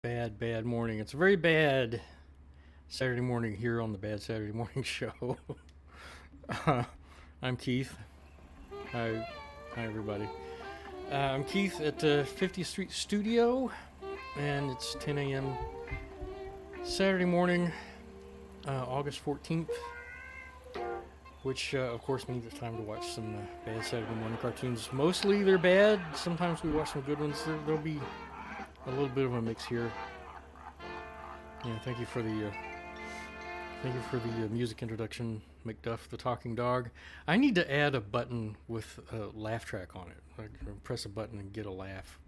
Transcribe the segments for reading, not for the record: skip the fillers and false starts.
Bad morning. It's a very bad Saturday morning here on the Bad Saturday Morning Show. uh, I'm Keith. Hi everybody. I'm Keith at the 50th Street Studio, and it's 10 a.m. Saturday morning, August 14th, which of course means it's time to watch some bad Saturday morning cartoons. Mostly they're bad. Sometimes we watch some good ones. There'll be a little bit of a mix here. Yeah, thank you for the music introduction, McDuff the Talking Dog. I need to add a button with a laugh track on it. I can press a button and get a laugh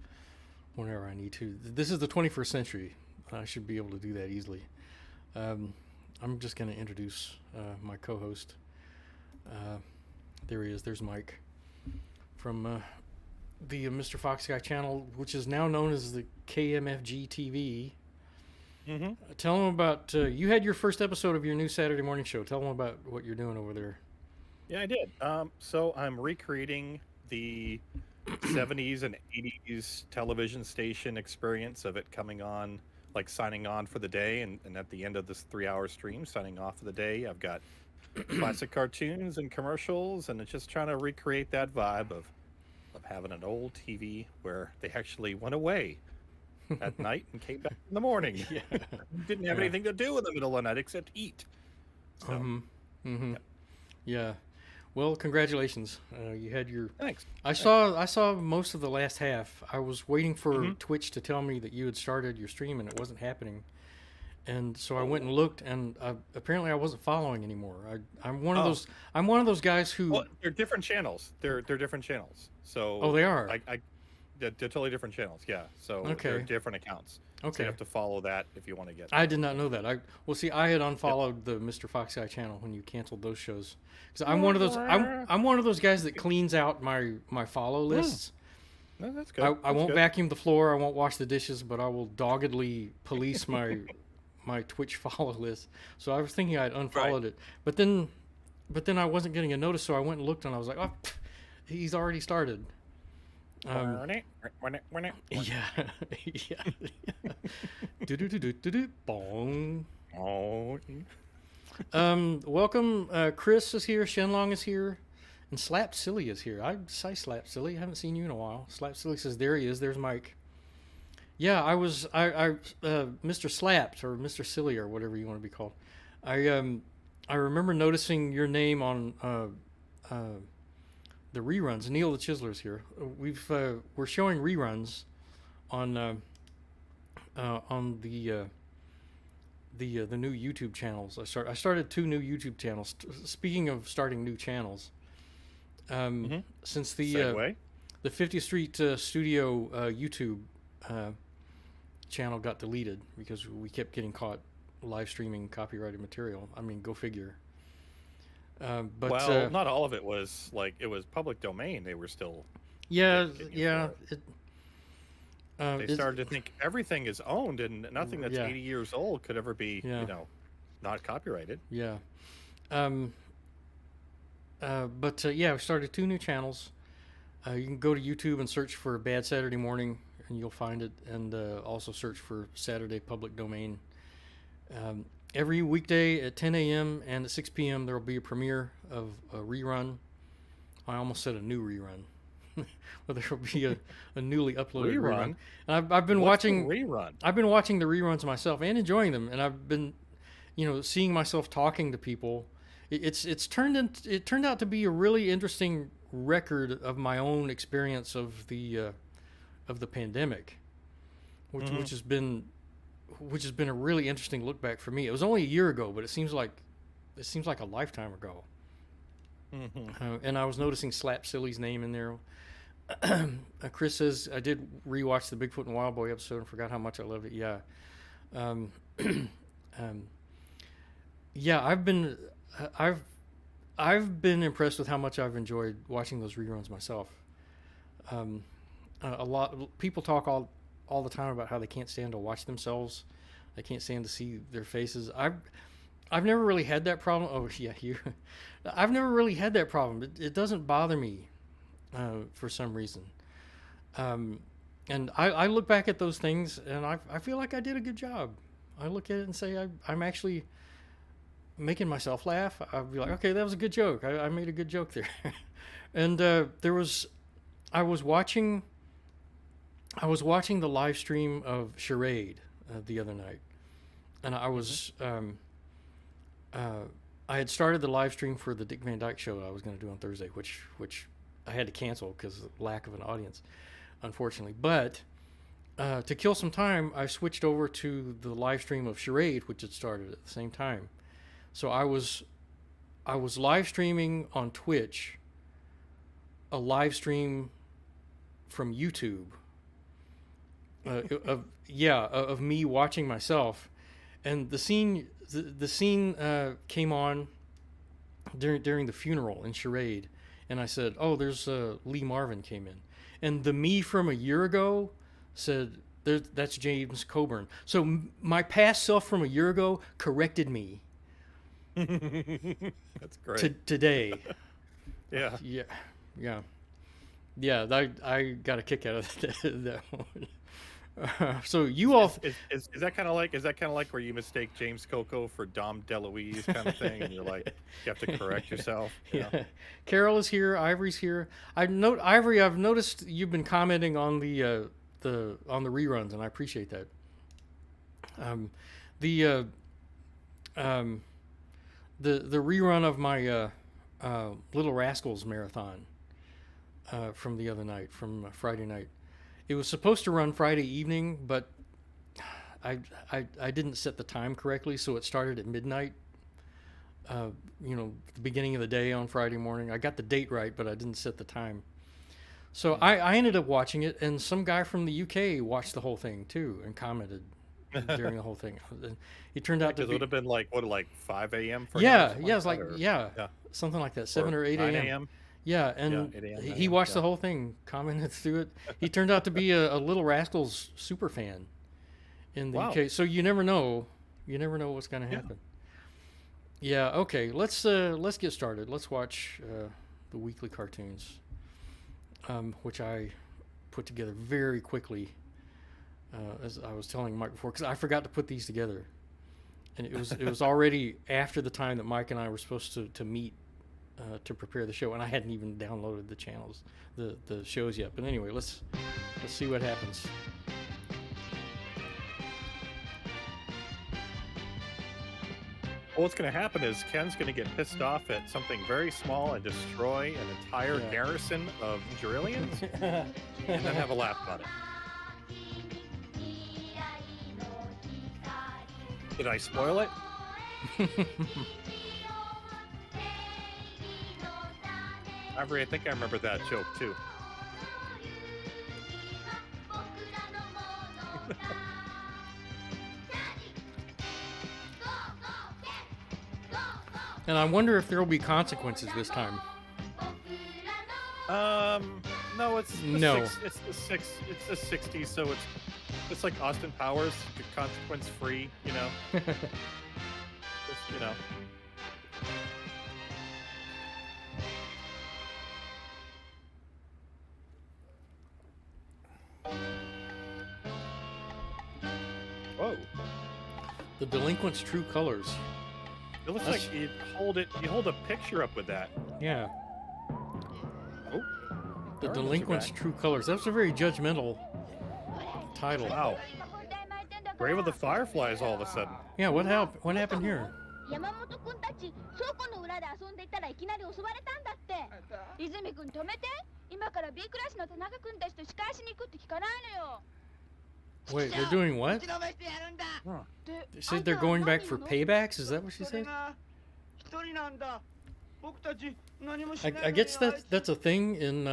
whenever I need to. This is the 21st century. I should be able to do that easily. I'm just going to introduce my co-host. There he is. There's Mike from the Mr. Fox Guy channel, which is now known as the KMFG TV. Mm-hmm. Tell them about you had your first episode of your new Saturday morning show. Tell them about what you're doing over there. Yeah, I did. So I'm recreating the 70s and 80s television station experience of it coming on, like signing on for the day, and at the end of this 3-hour stream, signing off for the day, I've got classic cartoons and commercials, and it's just trying to recreate that vibe of having an old TV where they actually went away at night and came back in the morning. Yeah. Didn't have anything to do in the middle of the night except eat. So, Yeah. Well, congratulations. You had your. Thanks. I saw most of the last half. I was waiting for Twitch to tell me that you had started your stream, and it wasn't happening. And so I went and looked, and apparently I wasn't following anymore. I'm one of those. I'm one of those guys who. Well, they're different channels. They're different channels. So. Oh, they are. They're totally different channels. Yeah. So they're different accounts. Okay. So you have to follow that if you want to get. I did not know that. I had unfollowed the Mr. Fox Guy channel when you canceled those shows, because I'm one of those. I'm one of those guys that cleans out my follow lists. No, that's good. I won't vacuum the floor. I won't wash the dishes, but I will doggedly police my Twitch follow list. So I was thinking I'd unfollowed it, but then I wasn't getting a notice, so I went and looked, and I was like, oh, he's already started. Yeah. Bong. Welcome. Chris is here. Shenlong is here, and Slap Silly is here. I say Slap Silly. I haven't seen you in a while. Slap Silly says there he is. There's Mike. Yeah, I Mr. Slapped or Mr. Silly or whatever you want to be called. I remember noticing your name on the reruns. Neil the Chiseler's here. We're showing reruns on the new YouTube channels. I started 2 new YouTube channels. Speaking of starting new channels, since the 50th Street Studio YouTube channel got deleted because we kept getting caught live streaming copyrighted material. I mean, go figure. But not all of it was it was public domain. They were still. Yeah. They started to think everything is owned, and nothing that's 80 years old could ever be, not copyrighted. Yeah. We started 2 new channels. You can go to YouTube and search for Bad Saturday Morning, and you'll find it, and also search for Saturday Public Domain. Every weekday at 10 a.m. and at 6 p.m. there will be a premiere of a rerun. I almost said a new rerun. Well, there will be a newly uploaded rerun. And I've been watching rerun. I've been watching the reruns myself and enjoying them, and I've been, seeing myself talking to people. It turned out to be a really interesting record of my own experience of the pandemic, which has been a really interesting look back for me. It was only a year ago, but it seems like a lifetime ago. And I was noticing Slap Silly's name in there. Chris says I did rewatch the Bigfoot and Wild Boy episode and forgot how much I loved it. Yeah, yeah. I've been impressed with how much I've enjoyed watching those reruns myself. A lot of people talk all the time about how they can't stand to watch themselves. They can't stand to see their faces. I've never really had that problem. Oh yeah, you. I've never really had that problem. It doesn't bother me for some reason. And And I look back at those things and I feel like I did a good job. I look at it and say I'm actually making myself laugh. I'd be like, okay, that was a good joke. I made a good joke there. And I was watching the live stream of Charade the other night, and I had started the live stream for the Dick Van Dyke Show I was going to do on Thursday, which I had to cancel because of lack of an audience, unfortunately. But to kill some time, I switched over to the live stream of Charade, which had started at the same time. So I was live streaming on Twitch, a live stream from YouTube of me watching myself, and the scene came on during the funeral in Charade, and I said, "Oh, there's Lee Marvin came in," and the me from a year ago said, "That's James Coburn." So my past self from a year ago corrected me. That's great. Today. Yeah. Yeah. I got a kick out of that one. So you all is that kind of like where you mistake James Coco for Dom DeLuise kind of thing, and you're like, you have to correct yourself. Yeah. Carol is here. Ivory's here. Ivory, I've noticed you've been commenting on the reruns, and I appreciate that. The rerun of my Little Rascals marathon from the other night, from Friday night. It was supposed to run Friday evening, but I didn't set the time correctly, so it started at midnight. The beginning of the day on Friday morning. I got the date right, but I didn't set the time. So I ended up watching it, and some guy from the UK watched the whole thing too and commented during the whole thing. It turned out to be, it would have been like 5 a.m. for yeah, him? yeah, it's like something like that, 7 or 8 a.m. Yeah, and 8 a.m., he watched the whole thing, commented through it. He turned out to be a Little Rascals super fan in the UK. So you never know. You never know what's going to happen. Yeah. Okay. Let's get started. Let's watch the weekly cartoons, which I put together very quickly, as I was telling Mike before, because I forgot to put these together, and it was already after the time that Mike and I were supposed to meet. To prepare the show, and I hadn't even downloaded the channels, the shows yet. But anyway, let's see what happens. Well, what's going to happen is Ken's going to get pissed off at something very small and destroy an entire garrison of Drillians, and then have a laugh about it. Did I spoil it? Ivory, I think I remember that joke too. And I wonder if there will be consequences this time. No, it's the 60s, so it's like Austin Powers, consequence free, Just, Whoa. The Delinquent's True Colors. It looks like you hold a picture up with that. Yeah. Oh. The Delinquent's True Colors. That's a very judgmental title. Wow. Brave of the Fireflies all of a sudden. Yeah, what happened here? Wait, they're doing what? They said they're going back for paybacks? Is that what she said? I guess that's a thing in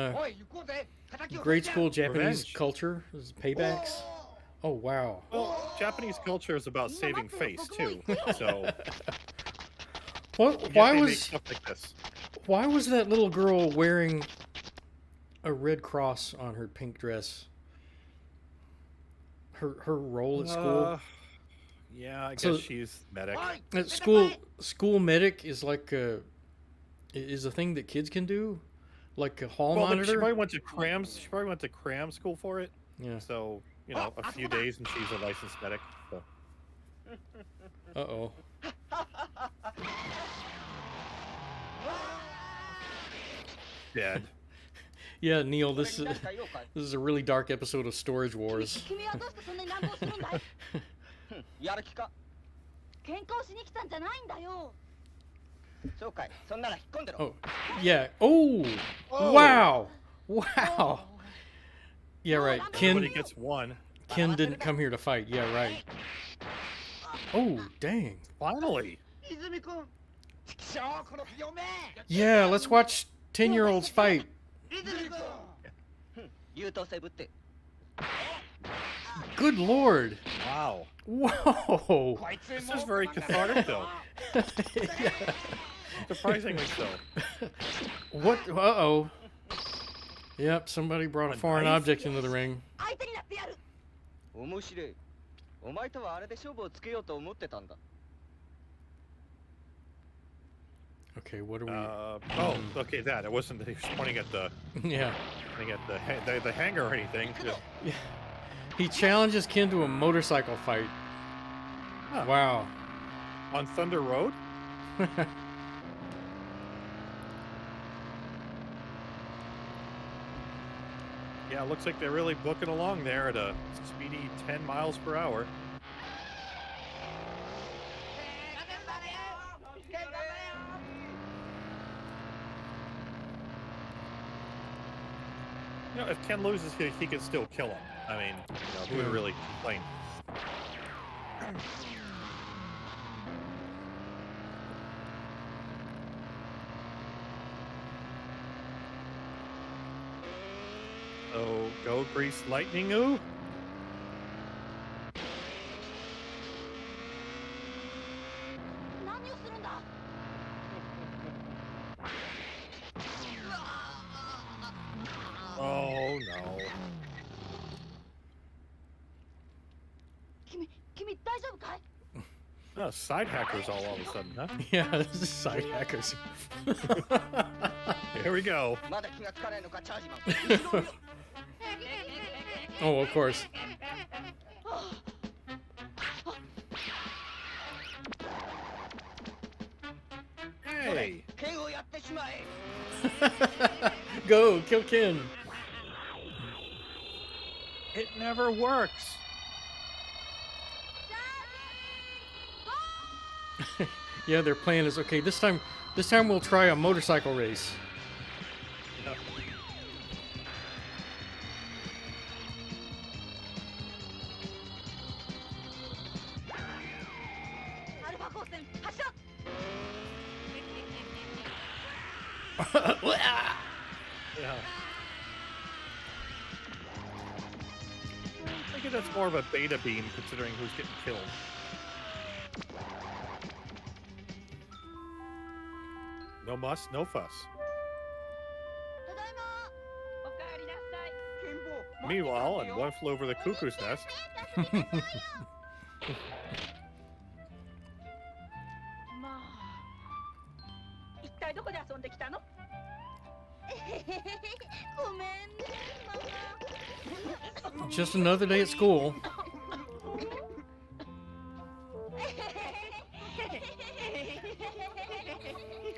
grade school Japanese culture, is paybacks. Oh, wow. Well, Japanese culture is about saving face, too. So... Why was that little girl wearing a red cross on her pink dress? Her role at school? Yeah, I guess she's medic. At school medic is like is a thing that kids can do, like a hall monitor. She probably went to cram school for it. Yeah. So, a few days and she's a licensed medic. So. Uh-oh. Dead. Yeah, Neil, this is a really dark episode of Storage Wars. 君はどうしてそんなに乱暴するんだいやる気か喧嘩をしに来たんじゃないんだよそうかいそんなら引っ込んでろ Oh, yeah. Oh, Oh. wow. Wow. Yeah, right. Everybody gets one. Ken didn't come here to fight. Yeah, right. Oh, dang. Finally. 泉君畜生この不良め Yeah, let's watch 10-year-olds fight. 泉君優等生ぶって Good lord. Wow. Whoa. こいつ This is very cathartic, though. Yeah. Surprisingly so. What? Uh-oh. Yep, somebody brought a A foreign knife? object into the ring. 相手になってやる面白いお前とはあれで勝負をつけようと思ってたんだ Okay, what are we... Okay, that. It wasn't that he was pointing at the Yeah. the hanger or anything. Just, Yeah. He challenges Ken to a motorcycle fight. Huh. Wow. on Thunder Road. Yeah, it looks like they're really booking along there at a speedy 10 miles per hour. If Ken loses, he can still kill him. I mean, who would really complain? So, go Grease Lightning, ooh. Oh no. 君大丈夫かい Oh, side hackers all of a sudden, huh? Yeah, this is side hackers. Here we go. まだ気がつかないのかチャージマン後ろを見ろ Oh, of course. Hey! 剣をやってしまえ Go, kill Ken. It never works. Yeah, their plan is okay. This time we'll try a motorcycle race. No. Yeah. I think that's more of a beta beam considering who's getting killed. No muss, no fuss. ただいまおかえりなさい Meanwhile, on One Flew Over the Cuckoo's Nest, まあ一体どこで遊んできたのごめんねママ Just another day at school.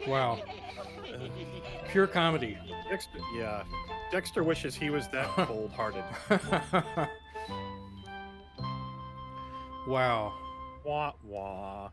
Wow. Pure comedy. Dexter wishes he was that cold-hearted. Wow. Wah wah.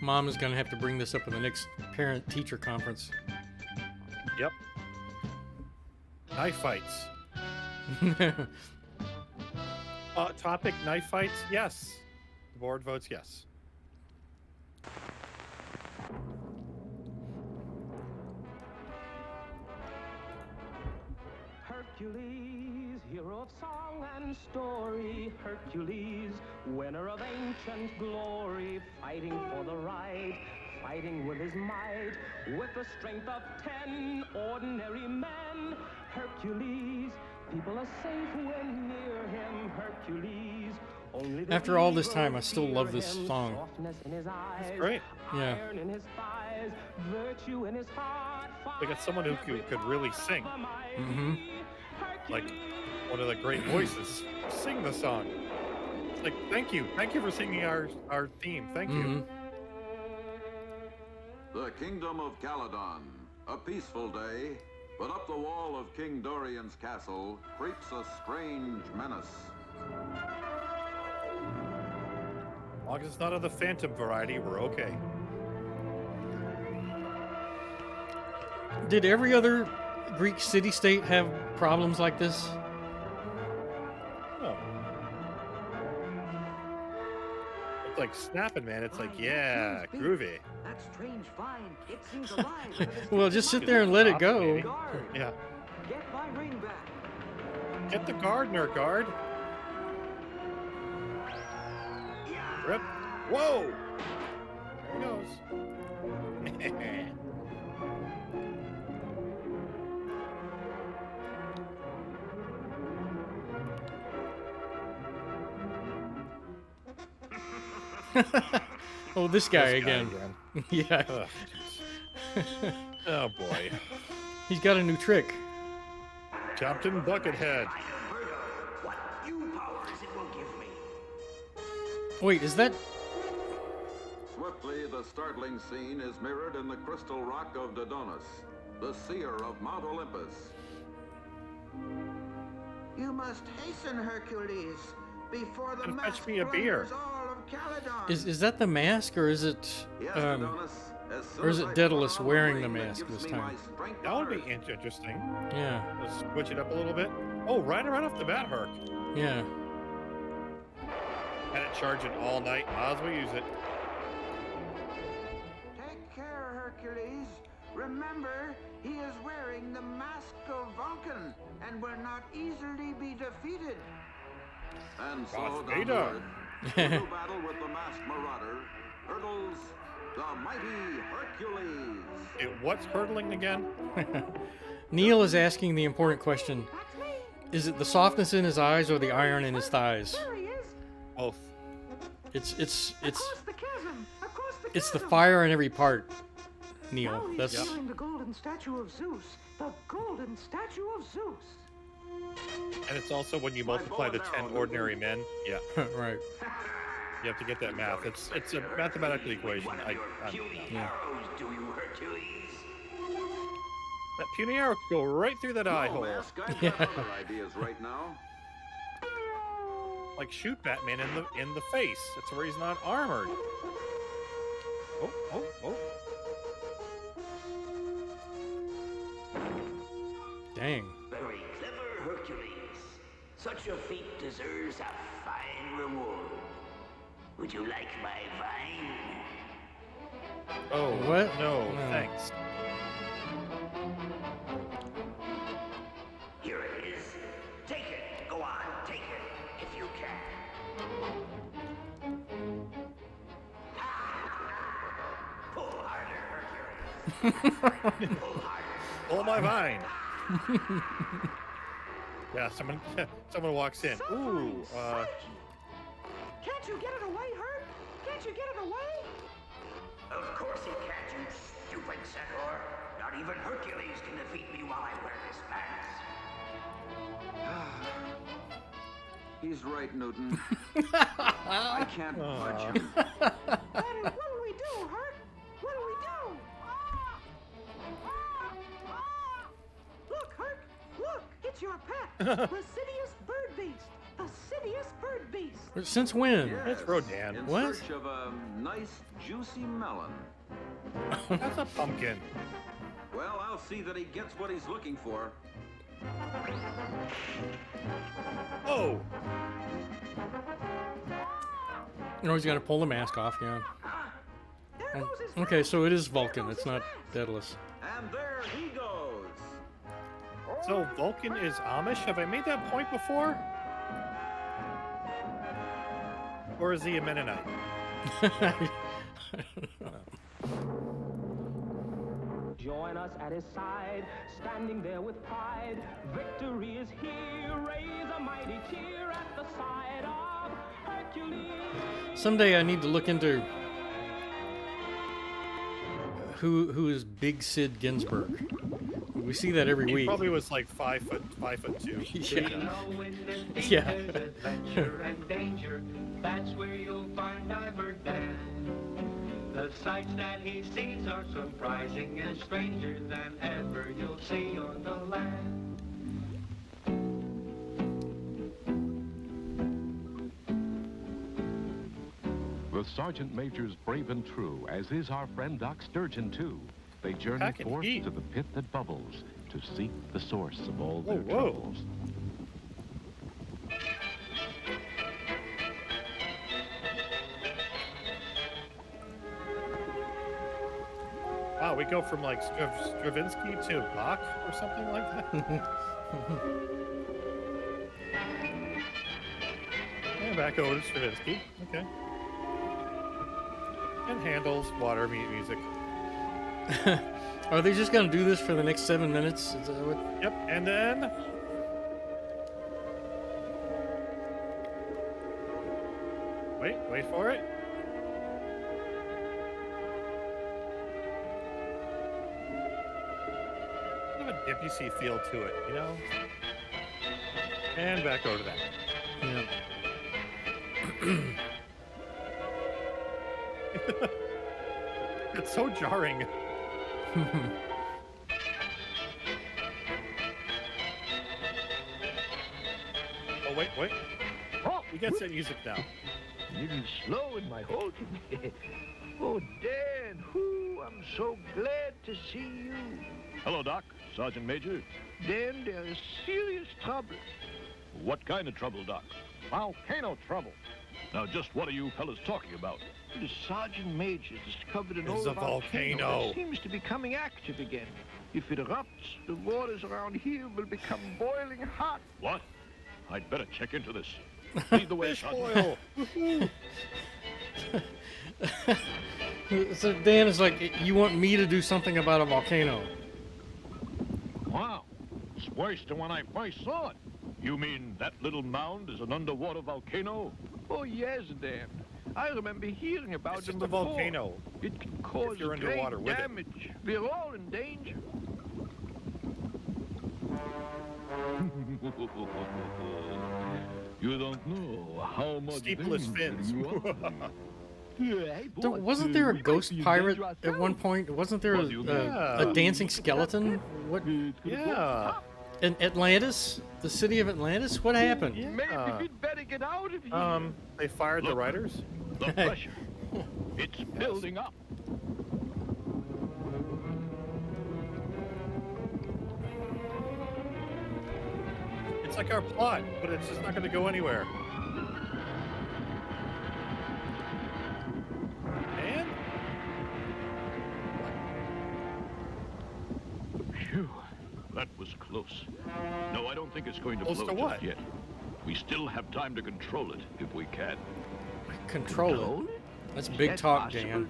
Mom is going to have to bring this up in the next parent-teacher conference. Yep. Knife fights. Topic: knife fights. Yes. The board votes yes. Hercules, hero of song and story. Hercules, winner of ancient glory, fighting for the right, fighting with his might, with the strength of 10 ordinary men. Hercules, people are safe when near him. Hercules. Only the After all this evil time, I still love this fear him. song. Softness in his eyes, great. Yeah. iron in his thighs, virtue in his heart. They got someone who could really sing. Mm-hmm. Like one of the great voices. Sing the song. It's like, thank you for singing our theme. Thank you. The Kingdom of Caledon, a peaceful day, but up the wall of King Dorian's castle creeps a strange menace. As long as it's not of the phantom variety, we're okay. Did every other Greek city-state have problems like this? Oh. It's like snapping, man. It's like, yeah, groovy. That strange vine, it seems alive. under this Well, just sit there and let it go. guard. Yeah. Get my ring back. Get the gardener, guard. Rip. Whoa! There he goes. Oh, this guy This guy again. Yeah. Ugh, jeez. Oh boy. He's got a new trick. Captain Buckethead. What new powers it will give me. Wait, is that... Swiftly, the startling scene is mirrored in the crystal rock of Dodonus, the seer of Mount Olympus. You must hasten, Hercules, before the And mask fetch me a beer. plunders all of Caledon. Is that the mask, or is it... Yes, Um, Dodonus, as soon or is as it I Daedalus put on wearing ring the that mask gives this me time? my strength That would be on earth. yeah, interesting. Let's switch it up a little bit. Oh, right off the bat, Herc. yeah. Had it charging all night. Might as well use it. Take care, Hercules. Remember, he is wearing the mask of Vulcan and will not easily be defeated. And so Darth down Vader. the earth, into battle with the masked marauder, hurdles the mighty Hercules. What's hurtling again? Neil is asking the important question. That's me. Is it the softness in his eyes or the iron in his thighs? There he is. Both. It's Across the chasm. Across the it's the chasm. fire in every part, Neil. Now he's That's feeling the golden statue of Zeus. The golden statue of Zeus. And it's also when you multiply the 10 ordinary men. Yeah, right. you have to get that math. It's a mathematical equation. Yeah. Do you, Hercules? That puny arrow could go right through that eye No, hole. Mask, I've got other ideas right now. Like shoot Batman in the face. That's where he's not armored. Oh, oh, oh. Dang. Very clever, Hercules. Such a feat deserves a fine reward. Would you like my vine? Oh, What? No, No. thanks. Here it is. Take it. Go on, take it, if you can. Pull harder, Hercules. Pull harder. Pull my vine. Yeah, someone walks in. Ooh, Can't you get it away, Herc? Can't you get it away? Of course he can't, you stupid centaur. Not even Hercules can defeat me while I wear this mask. He's right, Newton. I can't budge him. Then what do we do, Herc? What do we do? Look, Herc, look, it's your pet, Lascivious bird beast. Lascivious bird beast. Since when? It's Rodan. In What? search of a nice, juicy melon. That's a pumpkin. Well, I'll see that he gets what he's looking for. Oh, You know, he's got to pull the mask off, yeah. There Oh, goes his okay, mask. so it is There Vulcan. goes It's his not mask. Daedalus. And there he goes. so Vulcan is Amish? Have I made that point before? Or is he a Mennonite? join us at his side, standing there with pride. Victory is here, raise a mighty cheer at the side of Hercules. Someday I need to look into who is Big Sid Ginsburg. We see that every He week. probably was like 5'2". Yeah. Yeah. Adventure and danger, that's where you'll find Ivor Dan. The sights that he sees are surprising and stranger than ever you'll see on the land. The Sergeant Major's brave and true, as is our friend Doc Sturgeon, too. They journey Back in forth heat. to the pit that bubbles to seek the source of all their Whoa. troubles. Wow, we go from like Stravinsky to Bach or something like that. And back over to Stravinsky. Okay. And Handel's water music. Are they just gonna do this for the next 7 minutes? Is that what? Yep, and then wait for it. Kind of a Debussy feel to it, you know? And back over to that. Yeah. It's so jarring. Oh, wait. Oh, we got some music now. Little slow in my holding. Oh, Dan, I'm so glad to see you. Hello, Doc. Sergeant Major. Dan, there is serious trouble. What kind of trouble, Doc? Volcano trouble. Now, just what are you fellas talking about? The Sergeant Major discovered an There's old a volcano volcano. that seems to be coming active again. If it erupts, the waters around here will become boiling hot. What? I'd better check into this. Lead the way, Fish Sergeant. oil. So Dan is like, you want me to do something about a volcano? Wow. It's worse than when I first saw it. You mean that little mound is an underwater volcano? Oh, yes, Dan. I remember hearing about It's them just a before. volcano. It can cause you're great underwater with it. damage. We're all in danger. You don't know how much Steepless danger fins. you are. Wasn't there a ghost pirate at one point? Wasn't there a dancing skeleton? What? Yeah. In Atlantis? The city of Atlantis? What happened? Maybe we'd better get out of here. They fired the writers. The pressure. It's building up. It's like our plot, but it's just not going to go anywhere. And Phew. That was close. No, I don't think it's going to Close blow to just what? yet. We still have time to control it if we can. Control it. That's big talk, Dan.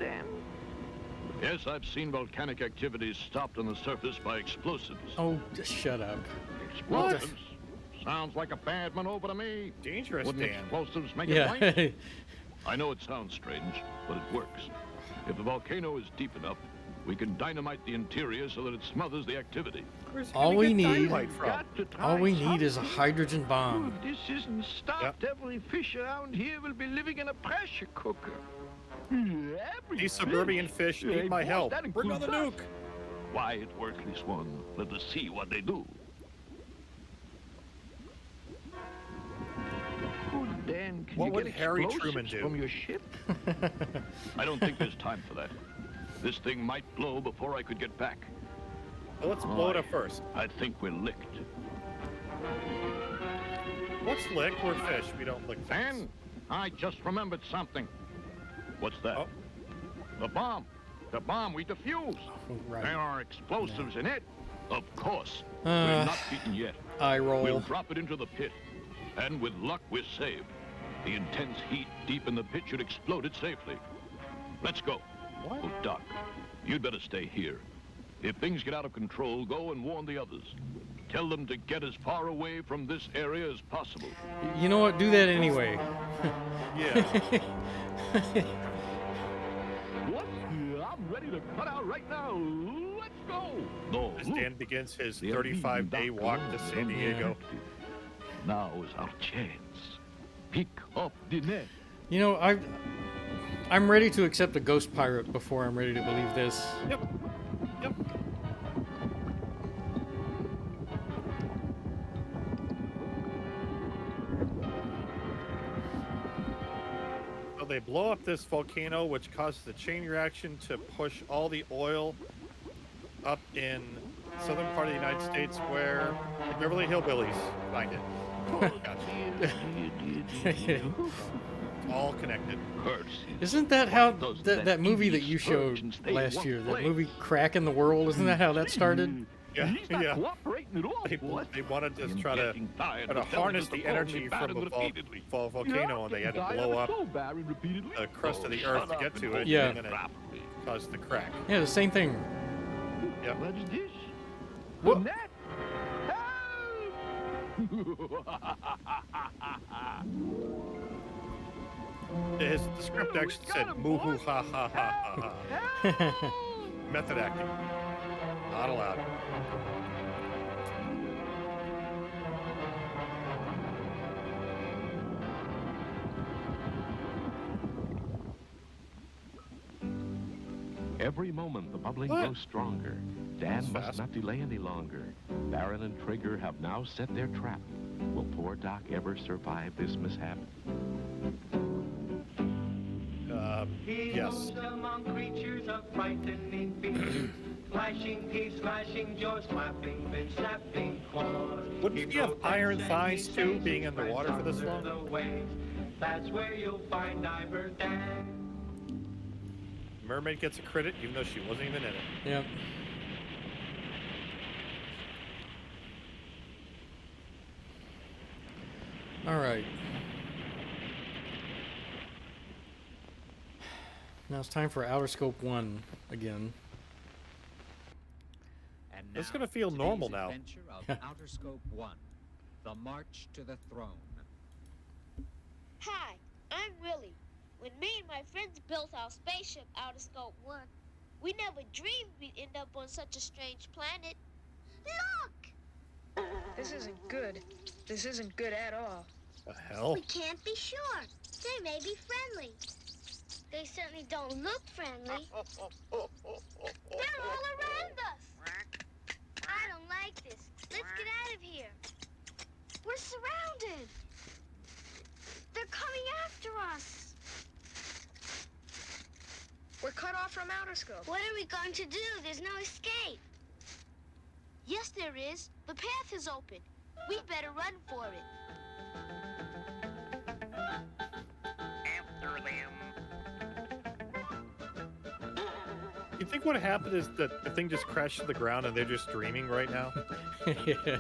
Yes, I've seen volcanic activities stopped on the surface by explosives. Oh, just shut up. Explosions? Sounds like a bad maneuver to me. Dangerous, Wouldn't Dan. explosives make Yeah. it right? I know it sounds strange, but it works. If the volcano is deep enough, we can dynamite the interior so that it smothers the activity. All we need, dynamite from? Got to try all we need is a something. hydrogen bomb. If this isn't stopped, every fish around here will be living in a pressure cooker. These suburban fish need my help. Bring on the nuke. Why, it works, this one. Let us see what they do. Oh, Dan, can What you would get Harry explosives Truman do? from your ship? I don't think there's time for that. This thing might blow before I could get back. Well, let's blow it up first. I think we're licked. What's lick? We're fish. We don't lick things. And I just remembered something. What's that? Oh. The bomb. The bomb we defused. Right. There are explosives in it. Of course. Uh, We're not beaten yet. Eye roll. We'll drop it into the pit. And with luck, we're saved. The intense heat deep in the pit should explode it safely. Let's go. What? Oh, Doc, you'd better stay here. If things get out of control, go and warn the others. Tell them to get as far away from this area as possible. You know what? Do that anyway. Yeah. What? I'm ready to cut out right now. Let's go. No, As look. Dan begins his They're 35-day leaving walk Dr. to San Diego. Now is our chance. Pick up the net. You know, I'm ready to accept a ghost pirate before I'm ready to believe this. Yep. Yep. So they blow up this volcano, which causes a chain reaction to push all the oil up in southern part of the United States where the Beverly Hillbillies find it. Gotcha. It's all connected. Isn't that how that movie that you showed last year, that movie Crack in the World, isn't that how that started? Yeah, yeah. They wanted to try to harness the energy from a volcano, and they had to blow up the crust of the earth to get to it, Yeah. and then it caused the crack. Yeah, the same thing. Yep. What's this? What? Net? The script actually said moo hoo ha ha ha ha ha. Method acting. Not allowed. Every moment, the bubbling What? grows stronger. Dan That's must fast. not delay any longer. Baron and Trigger have now set their trap. Will poor Doc ever survive this mishap? He Yes. moves among creatures of frightening features, flashing teeth, slashing jaws, flapping fins, snapping claws. Wouldn't he have iron thighs too, being in the water for this long? The waves. That's where you'll find Diver Dan. Mermaid gets a credit even though she wasn't even in it. Yep. All right. Now it's time for Outer Scope 1 again. And It's now, gonna feel today's normal now. Adventure of Outer Scope 1, The March to the Throne. Hi, I'm Willie. When me and my friends built our spaceship Outer Scope 1, we never dreamed we'd end up on such a strange planet. Look! This isn't good. This isn't good at all. The hell? We can't be sure. They may be friendly. They certainly don't look friendly. They're all around us. I don't like this. Let's get out of here. We're surrounded. They're coming after us. We're cut off from Outer Scope. What are we going to do? There's no escape. Yes, there is. The path is open. We'd better run for it. After them. You think what happened is that the thing just crashed to the ground and they're just dreaming right now? Yeah.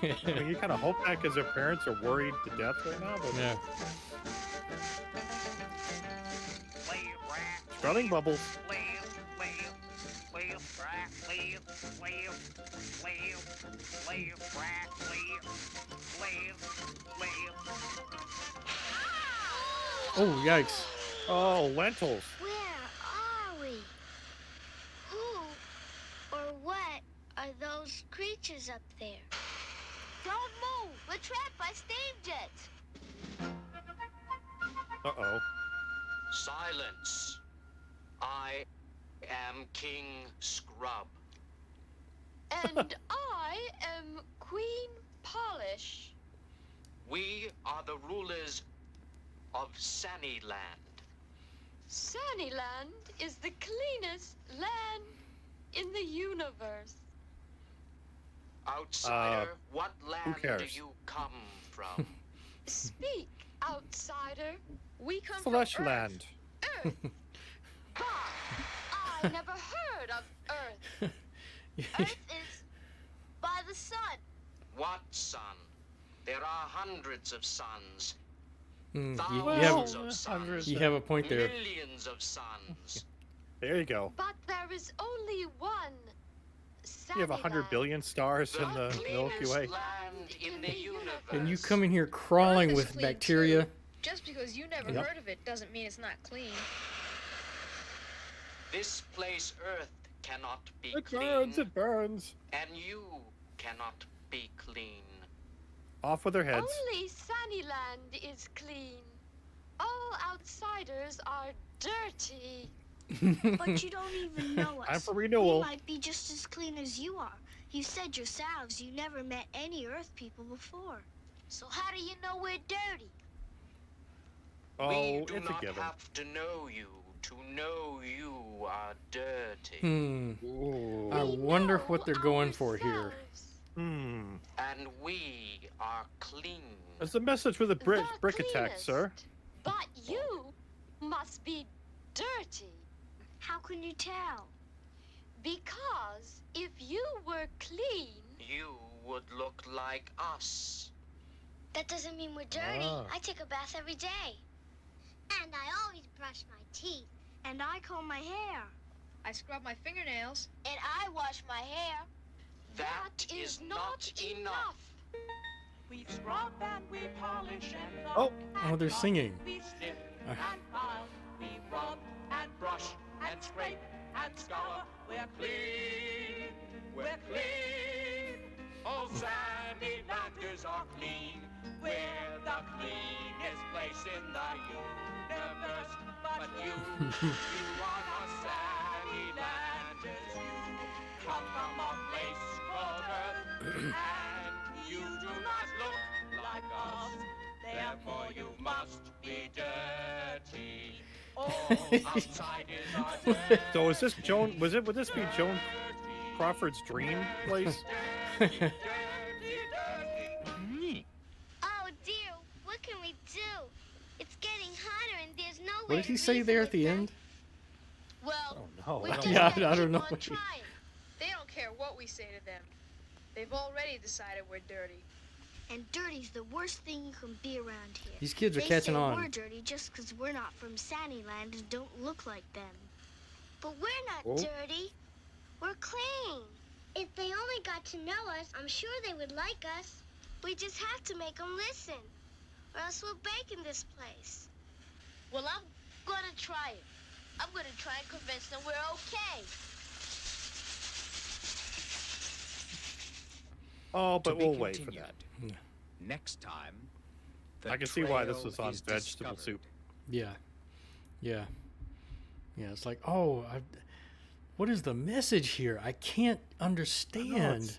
I mean, you kind of hope that because their parents are worried to death right now. But Yeah. Sprouting bubbles. Oh, yikes. Oh, lentils. Where are we? Who or what are those creatures up there? Don't move! We're trapped by steam jets. Uh-oh. Silence. I am King Scrub. And I am Queen Polish. We are the rulers of Sunnyland. Sunnyland is the cleanest land in the universe. Outsider, what land do cares? you come from? Speak, outsider. We come Fleshland. from Earth. Ha! I never heard of Earth. Earth is by the sun. What sun? There are hundreds of suns. You Thousands have, of suns. you have a point there. Millions of suns. There you go. But there is only one You have 100 billion stars in the Milky Way. Land in the universe. And you come in here crawling Earth is with clean, bacteria. too. Just because you never Yep. heard of it doesn't mean it's not clean. This place, Earth, cannot be It clean. burns, it burns. And you cannot be clean. Off with their heads. Only Sunnyland is clean. All outsiders are dirty. But you don't even know us. Time for renewal. We might be just as clean as you are. You said yourselves you never met any Earth people before. So how do you know we're dirty? Oh, We do it's a not given. have to know you to know you are dirty. Ooh. I wonder what they're going for here. Hmm. And we are clean. That's a message for the brick attack, sir. But you must be dirty. How can you tell? Because if you were clean, You would look like us. That doesn't mean we're dirty. Ah. I take a bath every day. And I always brush my teeth. And I comb my hair. I scrub my fingernails. And I wash my hair. That is not enough. We scrub and we polish and Oh. Oh, they're singing. we snip Uh. and file. We rub and brush and scrape and scour. We're clean. We're clean. All Sandylanders are clean. We're the cleanest place in the universe. But you are not Sandylanders. You come from a place called Earth, and you do not look like us. Therefore you must be dirty. All outsiders are dirty. So is this Joan? Would this be Joan Crawford's dream place? Oh dear, what can we do? It's getting hotter and there's no What way did he to say reason there with at the them. end? Well, No. we I just don't Yeah, gotta I don't keep know. on trying. They don't care what we say to them. They've already decided we're dirty. And dirty's the worst thing you can be around here. These kids are They catching say on. we're dirty just because we're not from Sandyland and don't look like them. But we're not Oh. dirty. We're clean. If they only got to know us, I'm sure they would like us. We just have to make them listen, or else we'll bake in this place. Well, I'm gonna try it. I'm gonna try and convince them we're okay. Oh, but To be we'll wait for continued. that. Next time, the I can see why this trail was on is vegetable discovered. soup. Yeah. Yeah. Yeah, it's like, oh, what is the message here? I can't understand.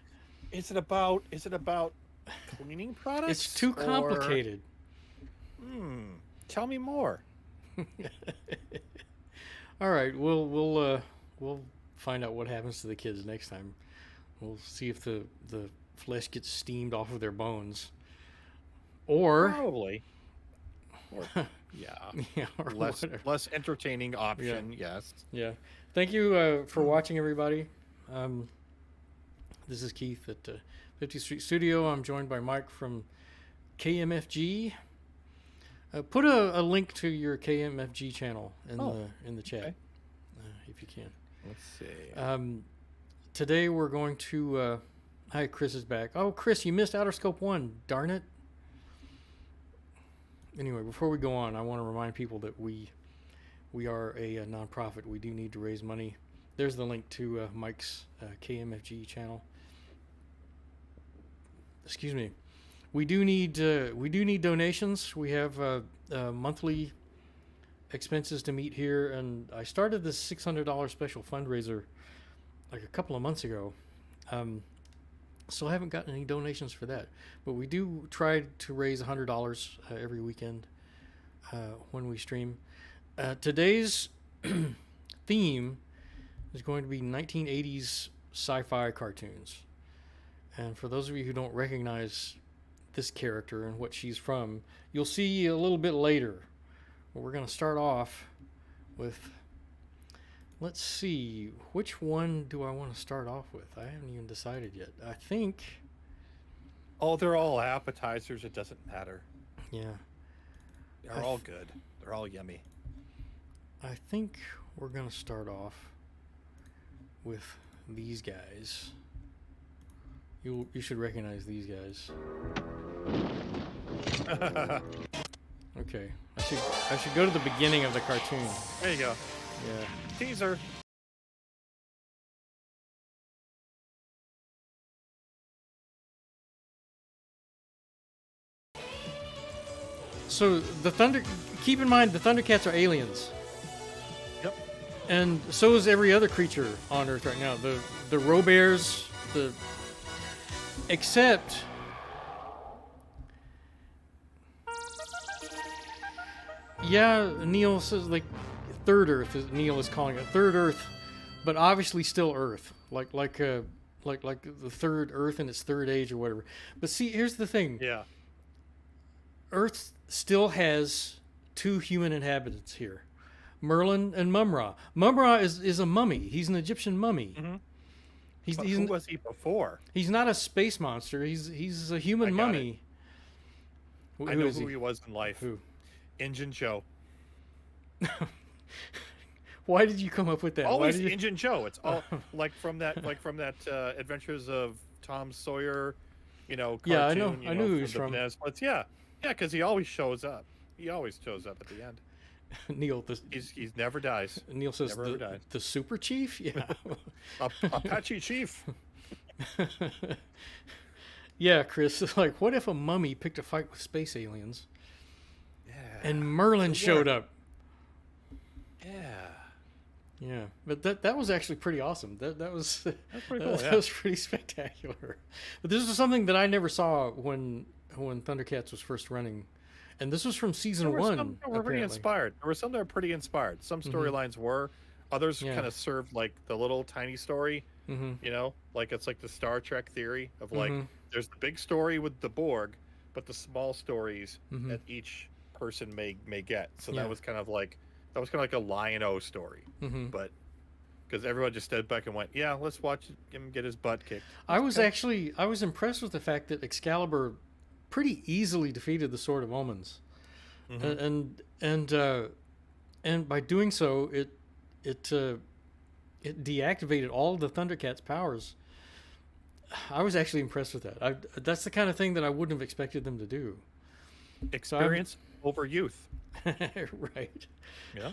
Is it about cleaning products? It's too or- complicated. Tell me more. All right, we'll find out what happens to the kids next time. We'll see if the flesh gets steamed off of their bones, or Probably. Or, yeah. yeah, or less whatever. less entertaining option. Yes. Yeah. Thank you for watching, everybody. This is Keith at 50th Street Studio. I'm joined by Mike from KMFG. Put a link to your KMFG channel in the chat, okay. If you can. Let's see. Today we're going to. Hi, Chris is back. Oh, Chris, you missed Outer Scope 1. Darn it. Anyway, before we go on, I want to remind people that we are a nonprofit. We do need to raise money. There's the link to Mike's KMFG channel. Excuse me. We do need donations. We have monthly expenses to meet here, and I started this $600 special fundraiser like a couple of months ago. So I haven't gotten any donations for that, but we do try to raise $100 every weekend when we stream. Today's theme is going to be 1980s sci-fi cartoons, and for those of you who don't recognize this character and what she's from, you'll see a little bit later. But we're going to start off with, let's see, which one do I want to start off with? I haven't even decided yet. I think... Oh, they're all appetizers. It doesn't matter. Yeah. They're all good. They're all yummy. I think we're going to start off with these guys. you should recognize these guys. Okay, I should go to the beginning of the cartoon. There you go. Yeah. Teaser. So keep in mind the Thundercats are aliens. Yep. And so is every other creature on Earth right now. The Robears, except yeah, Neil says like Third Earth. Neil is calling it Third Earth, but obviously still Earth, like the third Earth in its third age or whatever. But see, here's the thing. Yeah. Earth still has 2 human inhabitants here, Merlin and Mumra. Mumra is a mummy. He's an Egyptian mummy. Mm-hmm. Who was he before? He's not a space monster. He's a human mummy. I know who he was in life. Who? Injun Joe. Why did you come up with that? Always Injun Joe. It's all like from that Adventures of Tom Sawyer, cartoon. Yeah, I know who he's from. But yeah, because he always shows up. He always shows up at the end. Neil, he's never dies. Neil says the Super Chief. Yeah, Apache Chief. Yeah, Chris. Like, what if a mummy picked a fight with space aliens? Yeah. And Merlin showed up. Yeah. Yeah, but that was actually pretty awesome. That's pretty cool. That was pretty spectacular. But this was something that I never saw when Thundercats was first running, and this was from season 1. Some that were pretty inspired. There were some that were pretty inspired. Some storylines were. Others kind of served like the little tiny story. Like it's like the Star Trek theory of like there's the big story with the Borg, but the small stories that each person may get. So that was kind of like a Lion-O story. But because everyone just stood back and went, yeah, let's watch him get his butt kicked. I was impressed with the fact that Excalibur pretty easily defeated the Sword of Omens, and by doing so, it deactivated all of the Thundercats' powers. I was actually impressed with that. That's the kind of thing that I wouldn't have expected them to do. Experience over youth. Right. Yeah.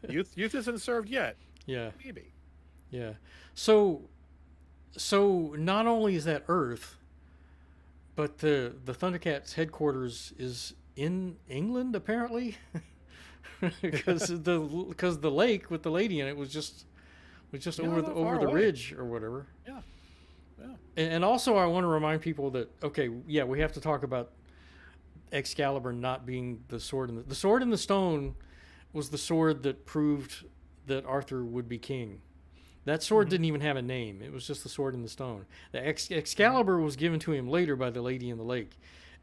Youth isn't served yet. Yeah. Maybe. Yeah. So not only is that Earth, but the Thundercats headquarters is in England apparently, because the lake with the lady in it was just over the ridge or whatever. Yeah. Yeah. And also I want to remind people that we have to talk about Excalibur not being the sword in the sword in the stone was the sword that proved that Arthur would be king. That sword didn't even have a name. It was just the sword in the stone. The Excalibur was given to him later by the lady in the lake.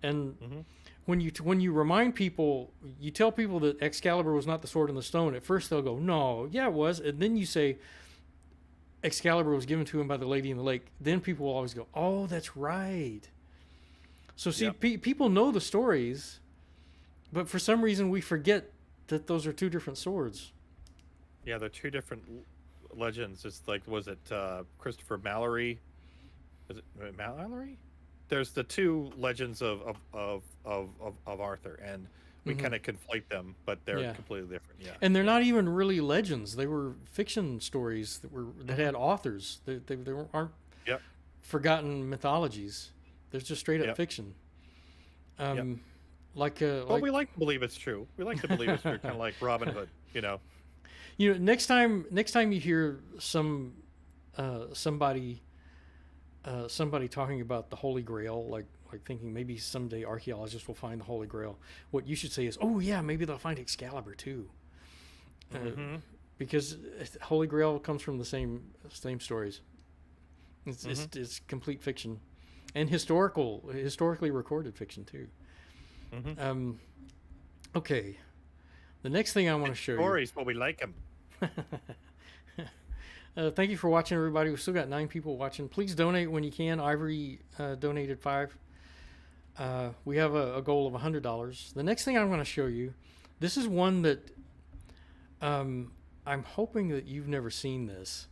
And when you remind people, you tell people that Excalibur was not the sword in the stone, at first they'll go, no, yeah, it was. And then you say Excalibur was given to him by the lady in the lake. Then people will always go, oh, that's right. So see, people know the stories, but for some reason we forget that those are 2 different swords. Yeah, they're 2 different legends. It's like, was it Christopher Mallory? Is it Mallory? There's the 2 legends of Arthur, and we kind of conflate them, but they're completely different. Yeah, and they're not even really legends. They were fiction stories that had authors. They aren't forgotten mythologies. They're just straight up fiction. Well, we like to believe it's true. We like to believe it's true, kind of like Robin Hood, next time you hear somebody talking about the Holy Grail, like thinking maybe someday archaeologists will find the Holy Grail, what you should say is, oh yeah, maybe they'll find Excalibur too. Because Holy Grail comes from the same stories. It's complete fiction. And historically recorded fiction too. Okay, the next thing I want to show stories, but we like them. Thank you for watching, everybody. We've still got 9 people watching. Please donate when you can. Ivory donated $5. We have a goal of $100. The next thing I'm going to show you, this is one that I'm hoping that you've never seen this,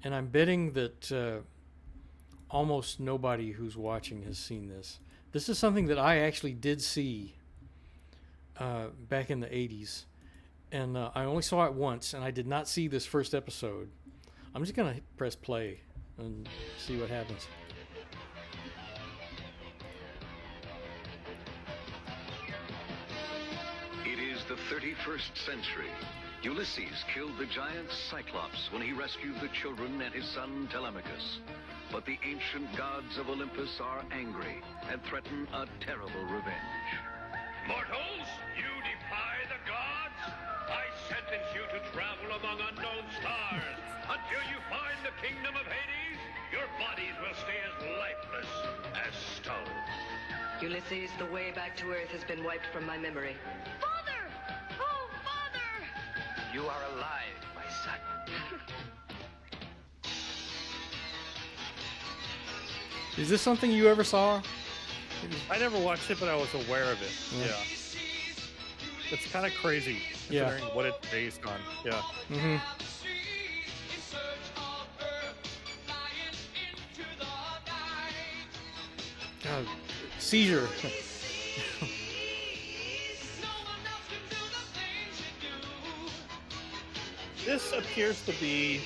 and I'm betting that almost nobody who's watching has seen this. This is something that I actually did see back in the 80s. And I only saw it once, and I did not see this first episode. I'm just going to press play and see what happens. It is the 31st century. Ulysses killed the giant Cyclops when he rescued the children and his son Telemachus. But the ancient gods of Olympus are angry and threaten a terrible revenge. Mortals, you defy the gods? I sentence you to travel among unknown stars. Until you find the kingdom of Hades, your bodies will stay as lifeless as stone. Ulysses, the way back to Earth has been wiped from my memory. Father! Oh, Father! You are alive, my son. Is this something you ever saw? I never watched it, but I was aware of it. Yeah. It's kind of crazy considering what it's based on. Yeah. Mm-hmm. God, seizure. This appears to be.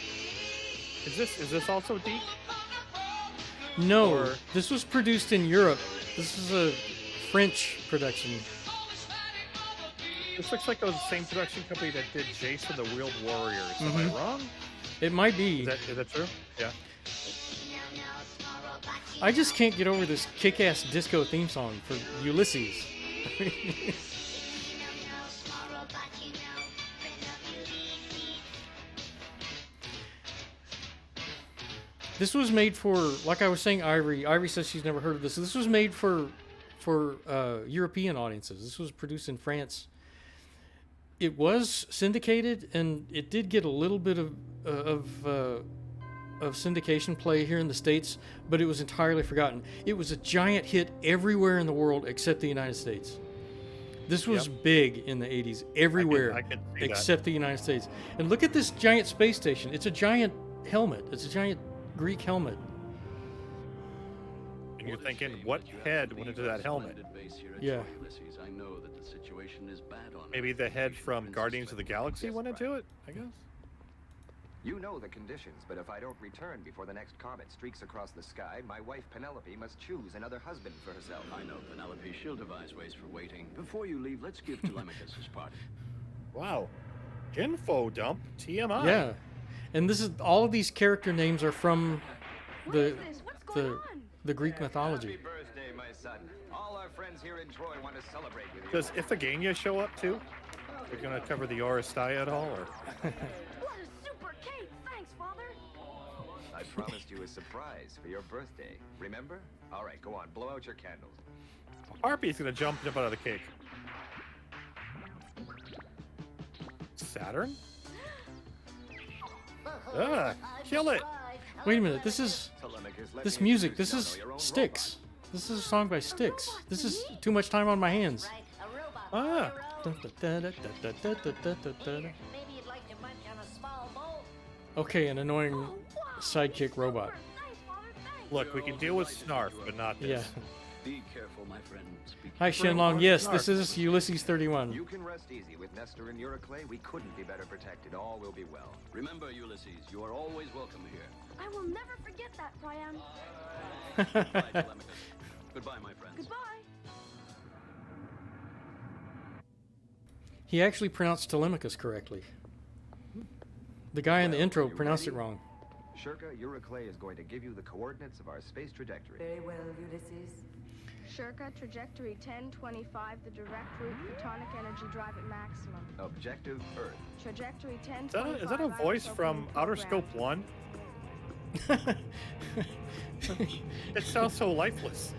Is this also Deke? No, Or- this was produced in Europe. This is a French production. This looks like the same production company that did Jason the Wheeled Warriors. Am Mhm. I wrong? It might be. Is that true? Yeah. I just can't get over this kick-ass disco theme song for Ulysses. This was made for, like I was saying, Ivory. Ivory says she's never heard of this. This was made for European audiences. This was produced in France. It was syndicated, and it did get a little bit of syndication play here in the States, but it was entirely forgotten. It was a giant hit everywhere in the world except the United States. This was big in the 80s everywhere I can see except the United States. And look at this giant space station. It's a giant helmet. It's a giant Greek helmet. And you're thinking, what head went into that helmet? Yeah. I know that the situation is bad on Maybe the head from Guardians of the Galaxy went into it, I guess. You know the conditions, but if I don't return before the next comet streaks across the sky, my wife Penelope must choose another husband for herself. I know, Penelope. She'll devise ways for waiting. Before you leave, let's give Telemachus his party. Wow. Info dump, TMI. Yeah. And this is all of these character names are from the Greek mythology. Happy birthday, my son. All our friends here in Troy want to celebrate with you. Does Iphigenia show up too? You're gonna cover the Oresteia at all, or? What a super cake! Thanks, Father. I promised you a surprise for your birthday. Remember? All right, go on. Blow out your candles. Harpy's gonna jump out of the cake. Saturn? Kill it! Wait a minute. This music. This is Styx. This is a song by Styx. This is Too Much Time on My Hands. Ah. Okay, an annoying sidekick robot. Look, we can deal with Snarf, but not this. Yeah. Be careful, my friends. Be Hi, careful. Shenlong. Yes, this is Ulysses 31. You can rest easy. With Nestor and Euryclea, we couldn't be better protected. All will be well. Remember, Ulysses, you are always welcome here. I will never forget that, Priam. Goodbye, Telemachus. Goodbye, my friends. Goodbye. He actually pronounced Telemachus correctly. The guy in the intro pronounced it wrong. Shirka, Euryclea is going to give you the coordinates of our space trajectory. Very well, Ulysses. Shirka, trajectory 1025, the direct route, photonic energy drive at maximum. Objective Earth. Trajectory 1025. Is that a voice from Outer Scope 1? It sounds so lifeless.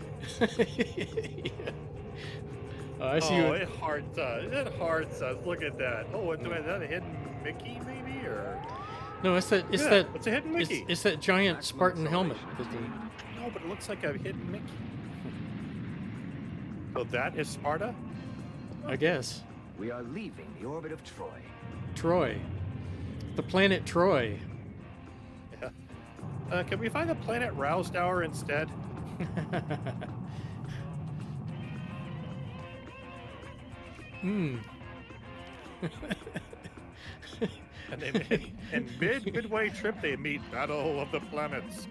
I see you. It hearts us. It hearts us. Look at that. Oh, is that a hidden Mickey, maybe, or? No, it's that. It's Yeah, that. it's a hidden Mickey. It's that giant Spartan helmet. No, but it looks like a hidden Mickey. So that is Sparta? I guess. We are leaving the orbit of Troy. Troy. The planet Troy. Yeah. Can we find the planet Rousdower instead? Hmm. And in midway trip they meet Battle of the Planets.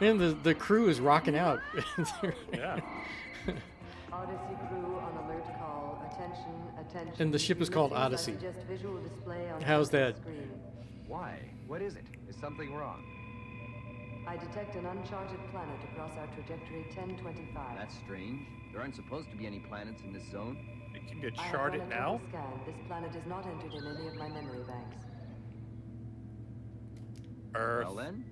And the crew is rocking out. Yeah. Odyssey crew on alert call. Attention. And the ship is called Ulysses, I Odyssey. suggest visual display on How's that? screen. Why? What is it? Is something wrong? I detect an uncharted planet across our trajectory 1025. That's strange. There aren't supposed to be any planets in this zone. Can you I have chart run it a now? total scan. This planet is not entered in any of my memory banks. Earth. Well then,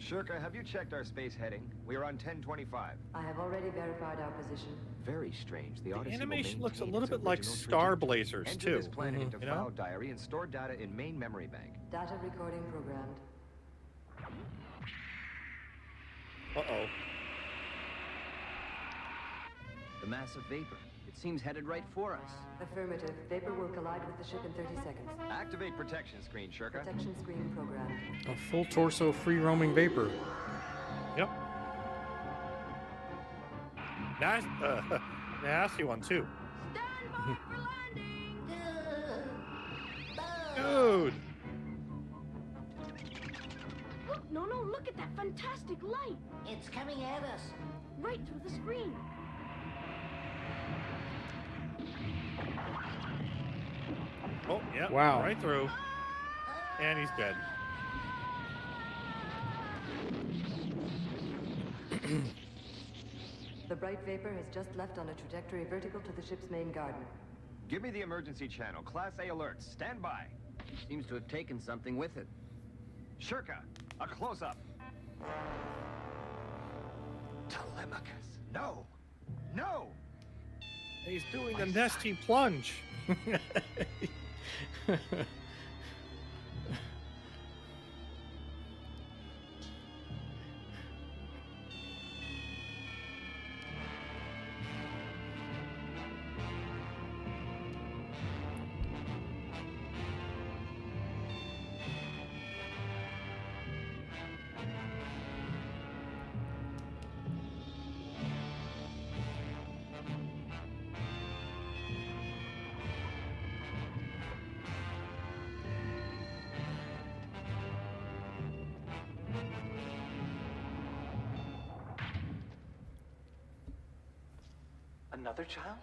Shirka, have you checked our space heading? We are on 1025. I have already verified our position. Very strange. The The Odyssey will animation looks a maintain little its bit like original Star trajectory. Blazers Enter too. this planet into You know? file diary and store data in main memory bank. Data recording programmed. Uh-oh. The mass of vapor. It seems headed right for us. Affirmative. Vapor will collide with the ship in 30 seconds. Activate protection screen, Shirka. Protection screen programmed. A full torso free roaming vapor. Yep. Nice, nasty one too. Dude. Look, no, look at that fantastic light. It's coming at us. Right through the screen. Oh, yeah. Wow. Right through. And he's dead. The bright vapor has just left on a trajectory vertical to the ship's main garden. Give me the emergency channel. Class A alerts. Stand by. Seems to have taken something with it. Shirka, a close-up. Telemachus. No. No. He's doing the nesty plunge. Another child?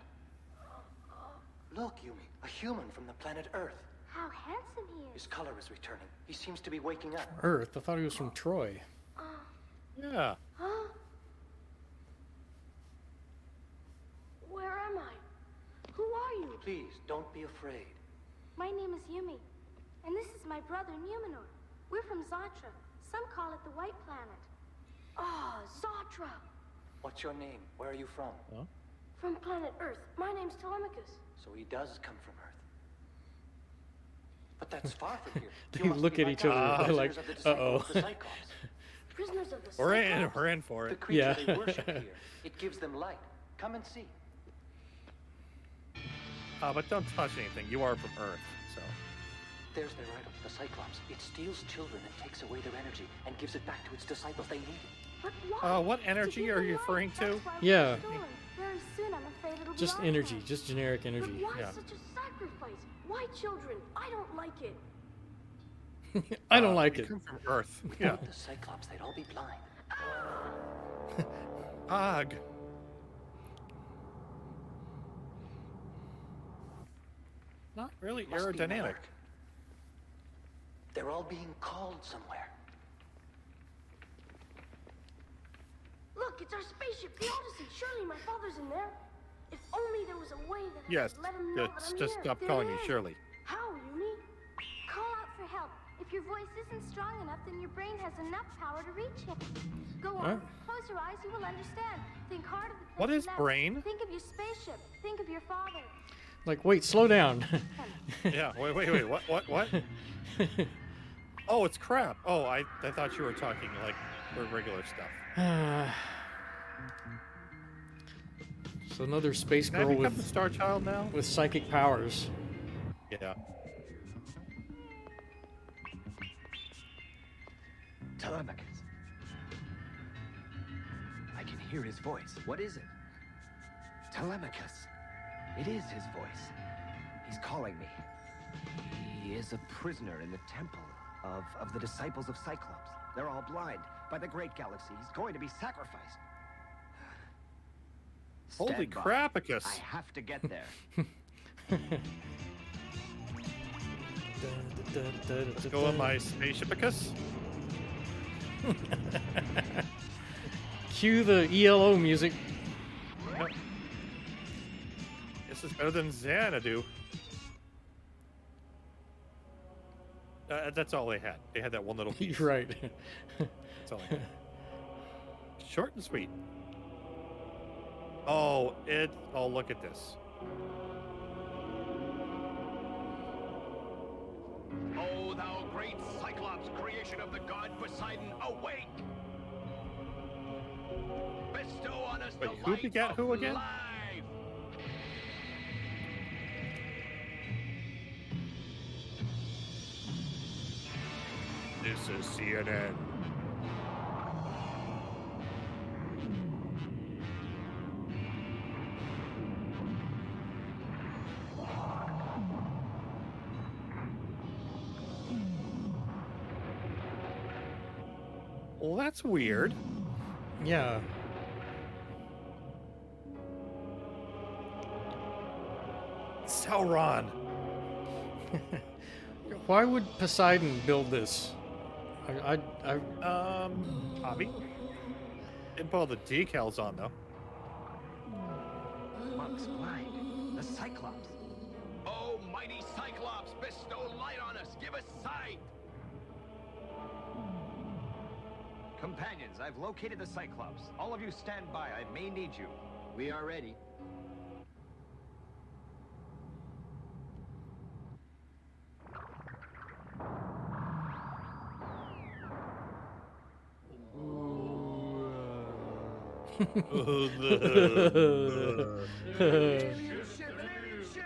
Look, Yumi, a human from the planet Earth. How handsome he is. His color is returning. He seems to be waking up. Earth? I thought he was from Troy. Yeah. Huh? Where am I? Who are you? Please, don't be afraid. My name is Yumi, and this is my brother Numenor. We're from Zatra. Some call it the White Planet. Ah, Zatra. What's your name? Where are you from? Huh? From planet Earth. My name's Telemachus. So he does come from Earth. But that's far from here. They look at each other. They're like, uh-oh. Prisoners of the We're Cyclops. in for The it. creature they worship here. It gives them light. Come and see. But don't touch anything. You are from Earth, so. There's their idol, the Cyclops. It steals children and takes away their energy and gives it back to its disciples. They need it. But why? What energy are you referring to? Yeah. Very soon, I'm afraid it'll Just be energy, archive. just generic energy. But why Yeah. such a sacrifice? Why children? I don't like it. I don't like we it. come from Earth. Without Yeah. the Cyclops, they'd all be blind. Ugh. Not really Must be aerodynamic. network. They're all being called somewhere. Look, it's our spaceship, the Odyssey. Surely my father's in there. If only there was a way that Yes. I could let him know that I'm Just here. stop There calling he you is. Shirley. How, Yumi? Call out for help. If your voice isn't strong enough, then your brain has enough power to reach him. Go on. What? Close your eyes, you will understand. Think hard of the What things is left. brain? Think of your spaceship. Think of your father. Like, wait, slow down. Yeah. Wait. What? Oh, it's crap. Oh, I thought you were talking like regular stuff. So another space Can I girl become the with Star Child now? with psychic powers. Yeah. Telemachus. I can hear his voice. What is it? Telemachus. It is his voice. He's calling me. He is a prisoner in the temple of the disciples of Cyclops. They're all blind. By the great galaxy, he's going to be sacrificed. Holy Stand by. crapicus! I have to get there. Let's go on my spaceshipicus. Cue the ELO music. Yep. This is better than Xanadu. That's all they had. They had that one little piece. Right. That's all they had. Short and sweet. Oh, look at this. Oh, thou great Cyclops, creation of the god Poseidon, awake! Bestow on us Wait, the who light begat of who again? life! This is CNN. Well, that's weird. Yeah. Sauron. Why would Poseidon build this? Hobby. Didn't put all the decals on though. Monk's blind. The Cyclops. Oh, mighty Cyclops, bestow light on us, give us sight! Companions, I've located the Cyclops. All of you stand by. I may need you. We are ready.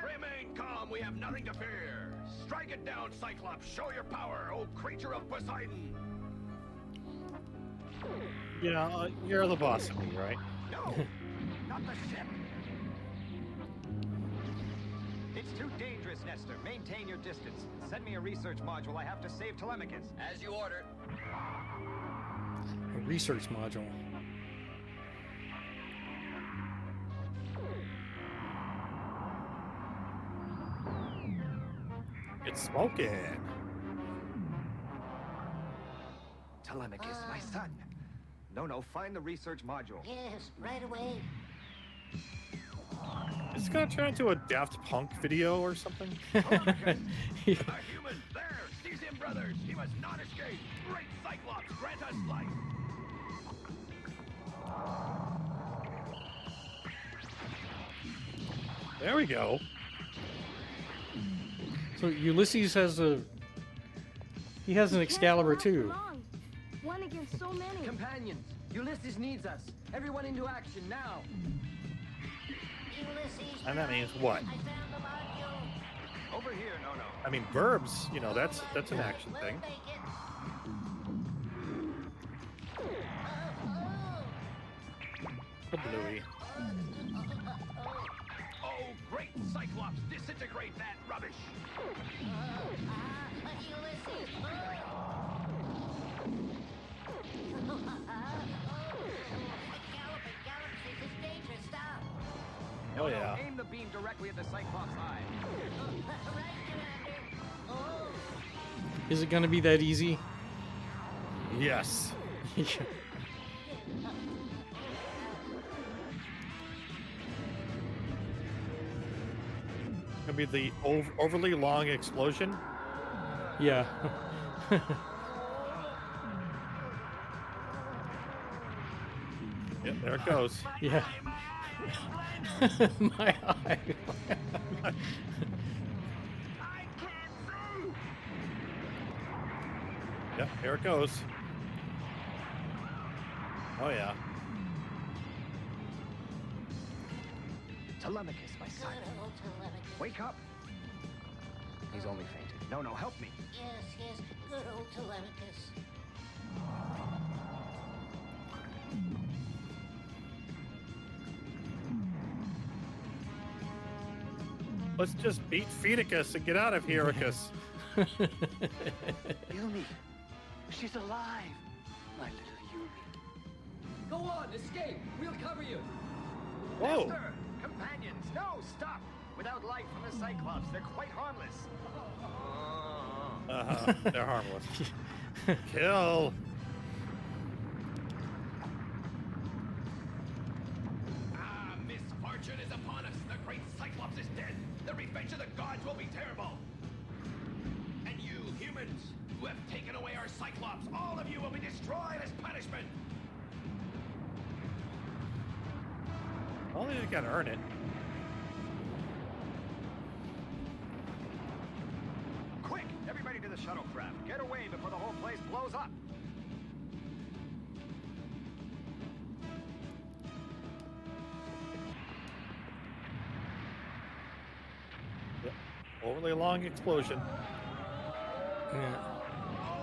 Remain calm, we have nothing to fear. Strike it down, Cyclops. Show your power, oh creature of Poseidon. Yeah, you're the boss of me, right? No, not the ship. It's too dangerous, Nestor. Maintain your distance. Send me a research module. I have to save Telemachus. As you ordered. A research module. It's smoking. Telemachus, my son. No, find the research module. Yes, right away. It's gonna turn into a Daft Punk video or something. A human, there! Seize him, brothers! He must not escape! Great Cyclops, grant us life! There we go. So Ulysses has he has an Excalibur too. One against so many. Companions, Ulysses needs us. Everyone into action now. Ulysses, And that means what? I found the module. Over here, no. I mean, verbs. You know, that's an action thing. Make it. Bluey. Oh, great Cyclops, disintegrate that rubbish! Ulysses. Galaxies is dangerous. Stop. Oh yeah. Aim the beam directly at the Cyclops' eye. Right, Commander. Oh. Is it gonna be that easy? Yes. Gonna be the overly long explosion. Yeah. Yep, there it goes. Yeah. My eye. Yep, here it goes. Oh yeah. Telemachus, my son. Good old Telemachus. Wake up. He's only fainted. No, help me. Yes, good old Telemachus. Let's just beat Feticus and get out of here, Icus. Yumi, she's alive. My little Yumi. Go on, escape. We'll cover you. Whoa. Master, companions, no, stop. Without light from the Cyclops, they're quite harmless. They're harmless. Kill. Misfortune is upon us. The great Cyclops is dead. The revenge of the gods will be terrible. And you, humans, who have taken away our Cyclops, all of you will be destroyed as punishment. Well, you gotta earn it. Quick, everybody to the shuttlecraft. Get away before the whole place blows up. Overly long explosion.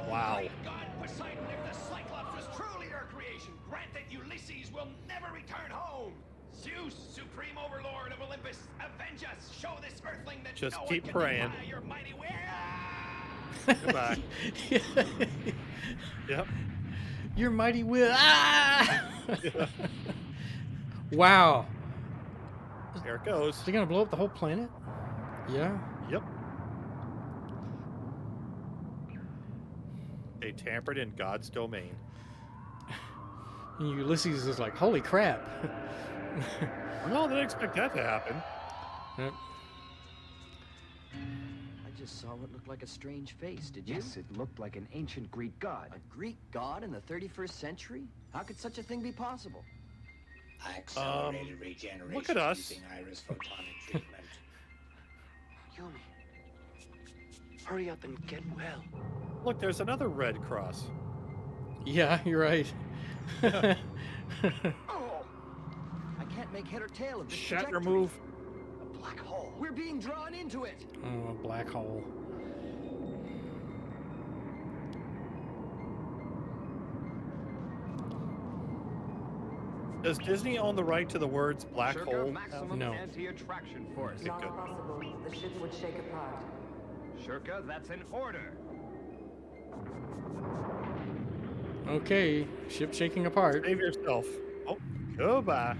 Wow. God, Poseidon, if the Cyclops was truly your creation, grant that Ulysses will never return home. Zeus, supreme overlord of Olympus, avenge us. Show this earthling that Just no keep one can praying. defy your mighty will. Goodbye. Yep. Your mighty will. Ah! Wow. Here it goes. Is he gonna blow up the whole planet? Yeah. Yep. They tampered in God's domain. And Ulysses is like, holy crap. No, they didn't expect that to happen. Yep. I just saw what looked like a strange face, did you? Yes, it looked like an ancient Greek god. A Greek god in the 31st century? How could such a thing be possible? Accelerated regeneration look at us. using iris photonic treatment. Yumi, hurry up and get well. Look, there's another red cross. Yeah, you're right. Oh, I can't make head or tail of this Shatner trajectory. move. a black hole. We're being drawn into it. Oh, a black hole. Does Disney own the right to the words black Circa hole? maximum No. anti-attraction force. Okay, Not good. possible. The ship would shake apart. Shirka, that's an order. Okay, ship shaking apart. Save yourself. Oh, goodbye.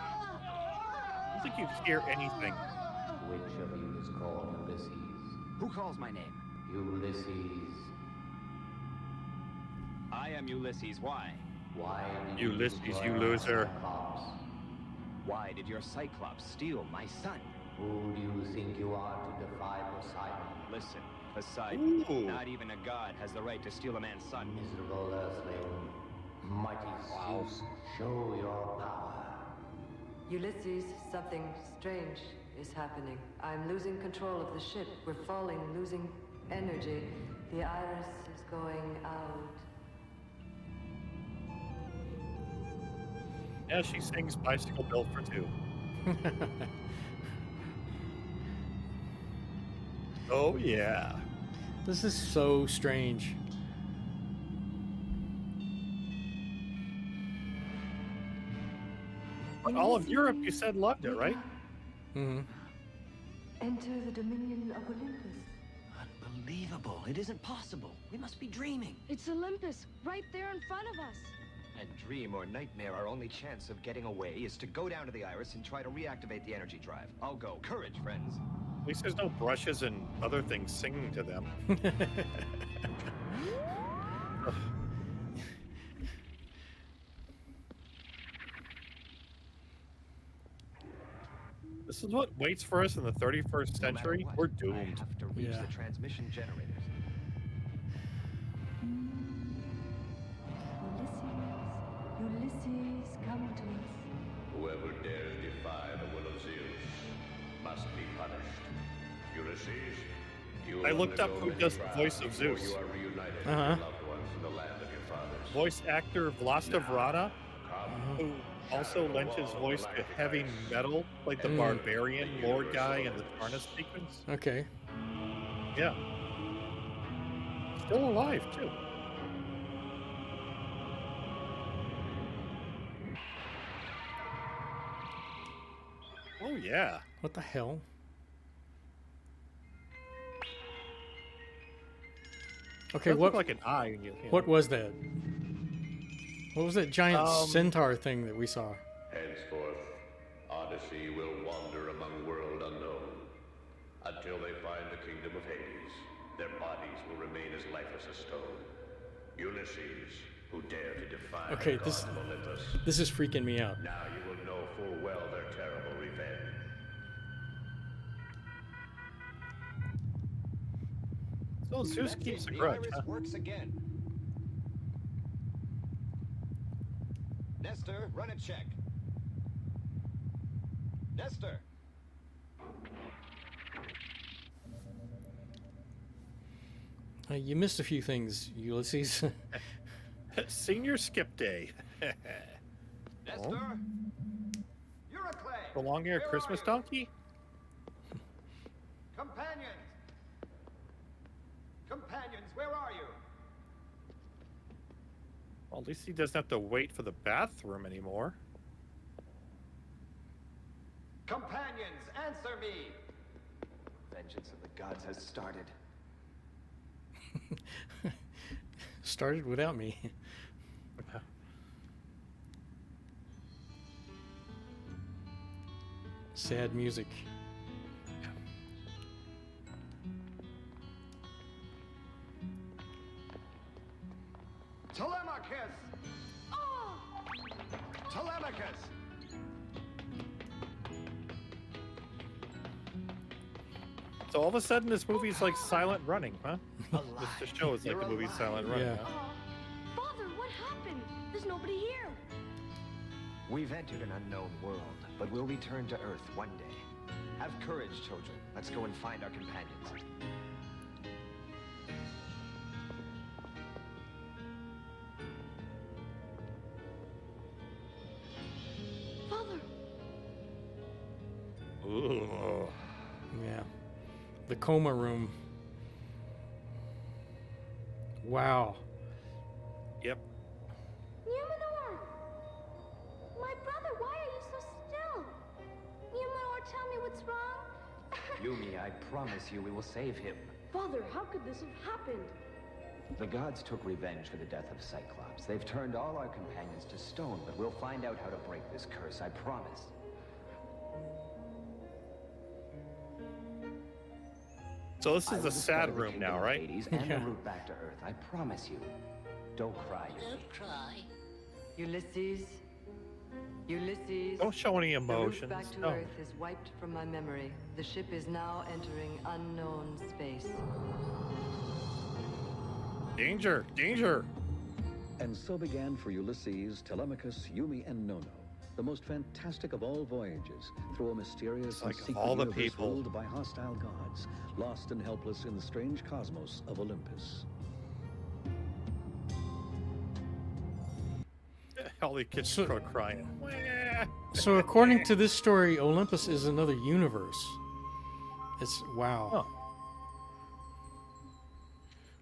I don't think you hear anything. Which of you is called Ulysses? Who calls my name? Ulysses. I am Ulysses. Why? Why did Ulysses, destroy you our loser. Cyclops? Why did your Cyclops steal my son? Who do you think you are to defy Poseidon? Listen, Poseidon, Ooh. not even a god has the right to steal a man's son. Miserable earthling. Mighty Zeus, show your power. Ulysses, something strange is happening. I'm losing control of the ship. We're falling, losing energy. The iris is going out. Yeah, she sings Bicycle Built for Two. Oh, yeah. This is so strange. But all of Europe, you said, loved it, right? Mm-hmm. Enter the dominion of Olympus. Unbelievable. It isn't possible. We must be dreaming. It's Olympus, right there in front of us. And dream or nightmare, our only chance of getting away is to go down to the iris and try to reactivate the energy drive. I'll go. Courage, friends. At least there's no brushes and other things singing to them. This is what waits for us in the 31st century. We're doomed. I have to reach Yeah. the transmission generators. Ulysses, come to us. Whoever dares defy the will of Zeus must be punished. Ulysses, you I will looked up undergo who many does the trials voice of before Zeus. You are reunited with Uh-huh. your loved ones in the land of your fathers. Voice actor Vlasta Vrana, Come, who also lent his voice to heavy metal, like the barbarian lord guy in the Tarnus sequence. Okay. Yeah. Still alive, too. Oh yeah. What the hell? Okay, Does what look like an eye? You know. What was that? What was that giant centaur thing that we saw? Henceforth, Odyssey will wander among world unknown until they find the kingdom of Hades. Their bodies will remain as lifeless as stone. Ulysses, who dare to defy Okay, the gods of Olympus. This is freaking me out. Now you will know full well their terrible revenge. So Zeus keeps a grudge. The iris works again. Nestor, run a check. Nestor. You missed a few things, Ulysses. Senior skip day. Nestor. Euroclay. The long-haired Christmas donkey? Companions. Companions, where are you? Well, at least he doesn't have to wait for the bathroom anymore. Companions, answer me. Vengeance of the gods has started. Started without me. Sad music. Telemachus! Oh! Telemachus! So all of a sudden, this movie's like silent running, huh? Just to show it's like the movie's silent running. Yeah. Huh? Father, what happened? There's nobody here. We've entered an unknown world, but we'll return to Earth one day. Have courage, children. Let's go and find our companions. Father. Ooh. Yeah. The coma room. Wow. Yep. Numenor! My brother, why are you so still? Numenor, tell me what's wrong. Yumi, I promise you we will save him. Father, how could this have happened? The gods took revenge for the death of Cyclops. They've turned all our companions to stone, but we'll find out how to break this curse, I promise. So this is the sad room now, right? Hades and the route back to Earth, I promise you. Don't cry, Yumi. Don't cry. Ulysses. Ulysses. Don't show any The route emotions. back to No. Earth is wiped from my memory. The ship is now entering unknown space. Danger! Danger! And so began for Ulysses, Telemachus, Yumi, and Nono the most fantastic of all voyages through a mysterious and Like secret all the universe people. ruled by hostile gods, lost and helpless in the strange cosmos of Olympus. All the kids start crying. So according to this story, Olympus is another universe. It's wow. Huh.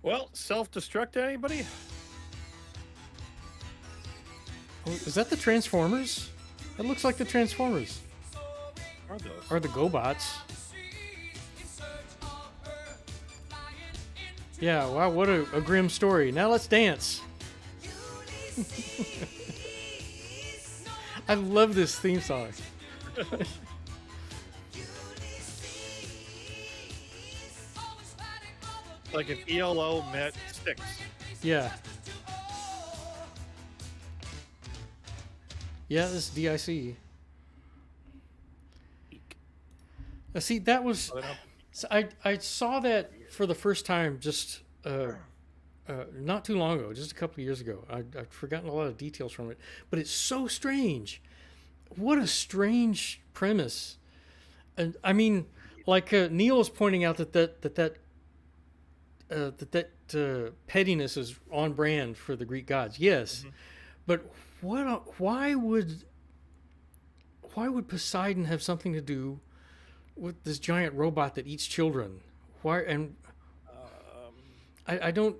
Well, self-destruct anybody? Oh, is that the Transformers? That looks like the Transformers. Are those? Or the GoBots. Yeah, wow, what a grim story. Now let's dance. I love this theme song. Like if ELO met Styx. Yeah. Yeah, this is DIC. See, that was... So I saw that for the first time just not too long ago, just a couple of years ago. I'd forgotten a lot of details from it. But it's so strange. What a strange premise. And I mean, like Neil is pointing out that pettiness is on brand for the Greek gods. Yes. Mm-hmm. But why would Poseidon have something to do with this giant robot that eats children? Why? And I don't.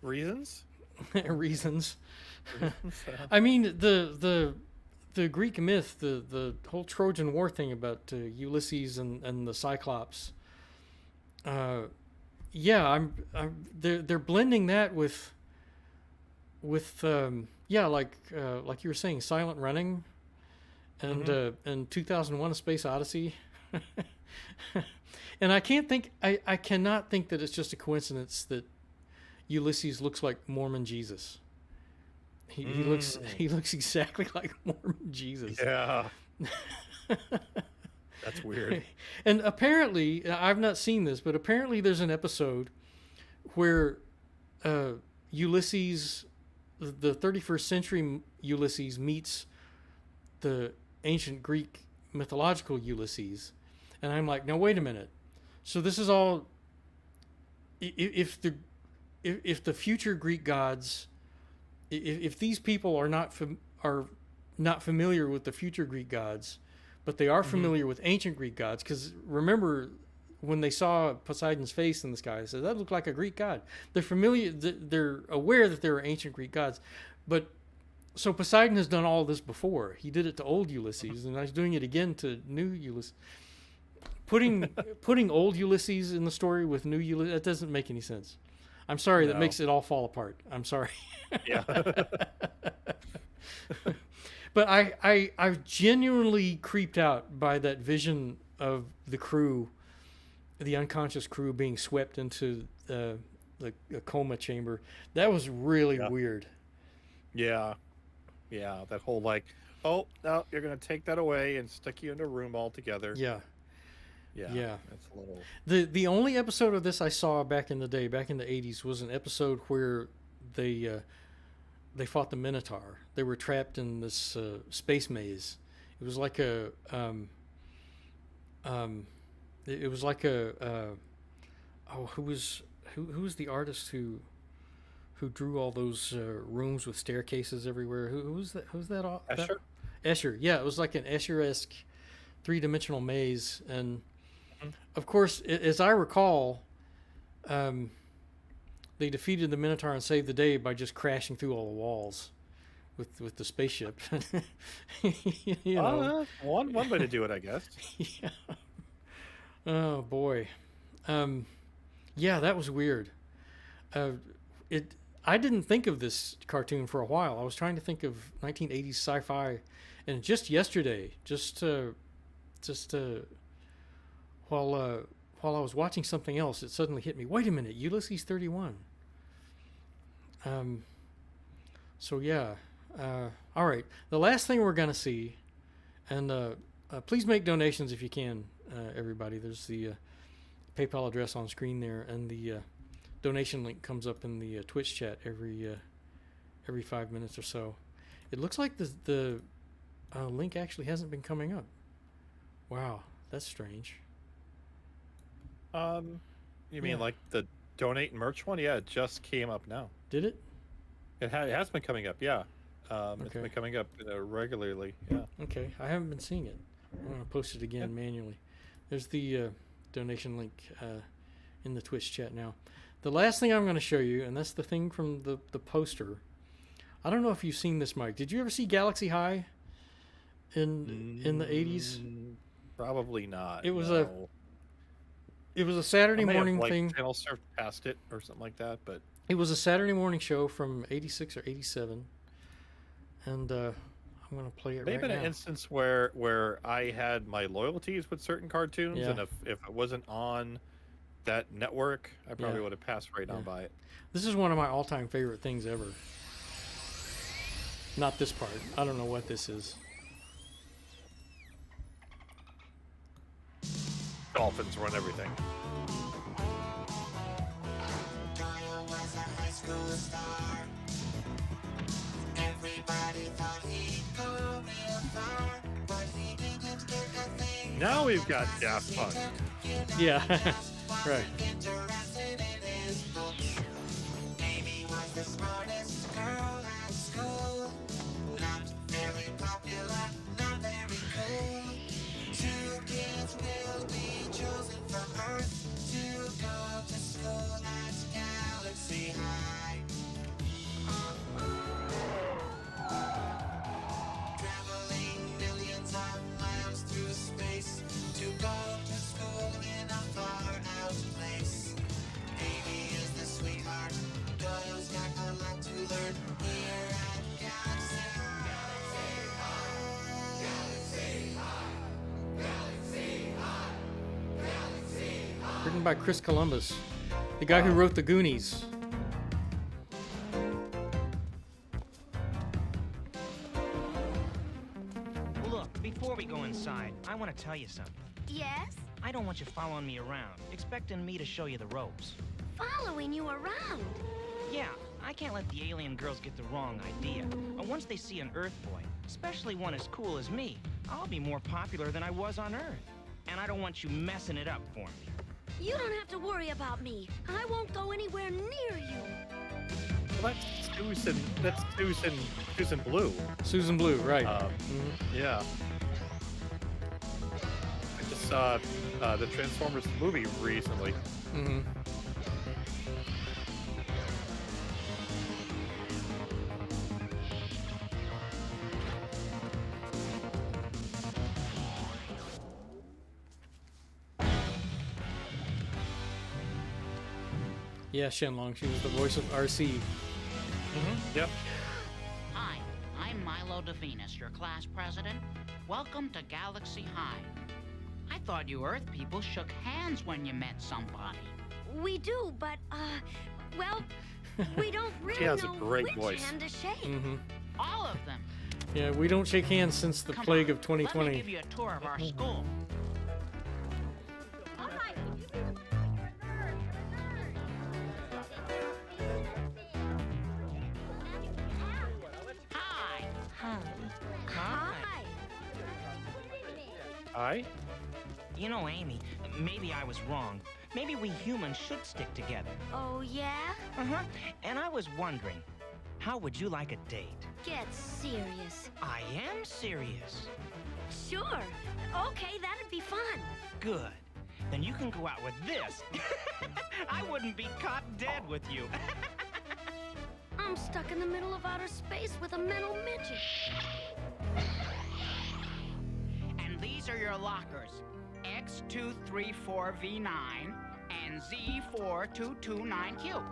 Reasons. Reasons. I mean, the the Greek myth, the whole Trojan War thing about Ulysses and the Cyclops. Yeah, they're blending that with like you were saying, silent running, and 2001: A Space Odyssey. And I cannot think that it's just a coincidence that Ulysses looks like Mormon Jesus. He looks exactly like Mormon Jesus. Yeah. That's weird. And apparently, I've not seen this, but apparently there's an episode where Ulysses, the 31st century Ulysses, meets the ancient Greek mythological Ulysses. And I'm like, now wait a minute. So this is all, if the future Greek gods, if these people are not familiar with the future Greek gods, but they are familiar with ancient Greek gods, because remember when they saw Poseidon's face in the sky, they said that looked like a Greek god. They're familiar, they're aware that there are ancient Greek gods, but so Poseidon has done all this before. He did it to old Ulysses, and he's doing it again to new Ulysses. Putting old Ulysses in the story with new Ulysses, that doesn't make any sense. I'm sorry, that makes it all fall apart. I'm sorry. Yeah. But I genuinely creeped out by that vision of the crew, the unconscious crew being swept into the coma chamber. That was really weird. Yeah. Yeah, that whole like, oh, no, you're going to take that away and stick you in a room altogether. Yeah. Yeah. That's a little... The only episode of this I saw back in the day, back in the 80s, was an episode where they fought the Minotaur. They were trapped in this space maze. It was like a who was the artist who drew all those rooms with staircases everywhere? Who's that? Escher? Escher. Yeah, it was like an Escher-esque 3-dimensional maze, and of course, as I recall, they defeated the Minotaur and saved the day by just crashing through all the walls with the spaceship. You know, one way to do it, I guess. Yeah. Oh boy. Yeah, that was weird. I didn't think of this cartoon for a while. I was trying to think of 1980s sci-fi, and just yesterday, while I was watching something else, it suddenly hit me. Wait a minute, Ulysses 31. So yeah. All right. The last thing we're gonna see, and please make donations if you can, everybody. There's the PayPal address on screen there, and the donation link comes up in the Twitch chat every 5 minutes or so. It looks like the link actually hasn't been coming up. Wow, that's strange. You mean like the donate and merch one? Yeah, it just came up now. Did it? It has been coming up, yeah. It's been coming up regularly, yeah. Okay, I haven't been seeing it. I'm going to post it again manually. There's the donation link in the Twitch chat now. The last thing I'm going to show you, and that's the thing from the poster. I don't know if you've seen this, Mike. Did you ever see Galaxy High in the 80s? Probably not. It was a Saturday morning thing. Channel surfed past it or something like that, but it was a Saturday morning show from 86 or 87, and I'm going to play it right now. Maybe an instance where I had my loyalties with certain cartoons, and if it wasn't on that network, I probably would have passed right on by it. This is one of my all-time favorite things ever. Not this part. I don't know what this is. Dolphins run everything. Now we've got Daft Punk. Yeah, right. go to school in a far out place. Amy is the sweetheart, Doyle's got a lot to learn here at Galaxy High. Galaxy High. Galaxy High. Galaxy High. Written by Chris Columbus, the guy who wrote The Goonies. Look, before we go inside, I want to tell you something. Yes? I don't want you following me around, expecting me to show you the ropes. Following you around? Yeah, I can't let the alien girls get the wrong idea. Once they see an Earth boy, especially one as cool as me, I'll be more popular than I was on Earth. And I don't want you messing it up for me. You don't have to worry about me. I won't go anywhere near you. Well, that's Susan Blue. Susan Blue, right. Yeah. I just saw the Transformers movie recently. Mm-hmm. Yeah, Shenlong. She was the voice of RC. Mm-hmm. Yep. Hi, I'm Milo DeVenus, your class president. Welcome to Galaxy High. I thought you Earth people shook hands when you met somebody. We do, but, well, we don't really She has a know great which voice. hand to shake. Mm-hmm. All of them. Yeah, we don't shake hands since the plague of Let 2020. me give you a tour of our school. Hi. Hi. Hi. You know, Amy, maybe I was wrong. Maybe we humans should stick together. Oh, yeah? Uh-huh. And I was wondering, how would you like a date? Get serious. I am serious. Sure. Okay, that'd be fun. Good. Then you can go out with this. I wouldn't be caught dead with you. I'm stuck in the middle of outer space with a mental midget. And these are your lockers. X234V9 and Z4229Q.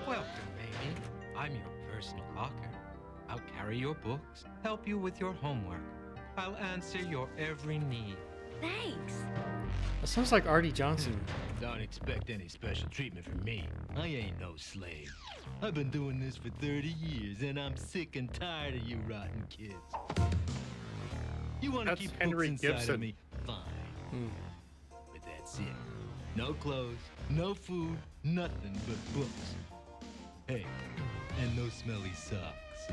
Welcome, Amy. I'm your personal locker. I'll carry your books, help you with your homework. I'll answer your every need. Thanks. That sounds like Artie Johnson. Don't expect any special treatment from me. I ain't no slave. I've been doing this for 30 years, and I'm sick and tired of you rotten kids. You want to That's keep Henry books inside Gibson. of me? Fine. But that's it. No clothes, no food, nothing but books. Hey, and no smelly socks.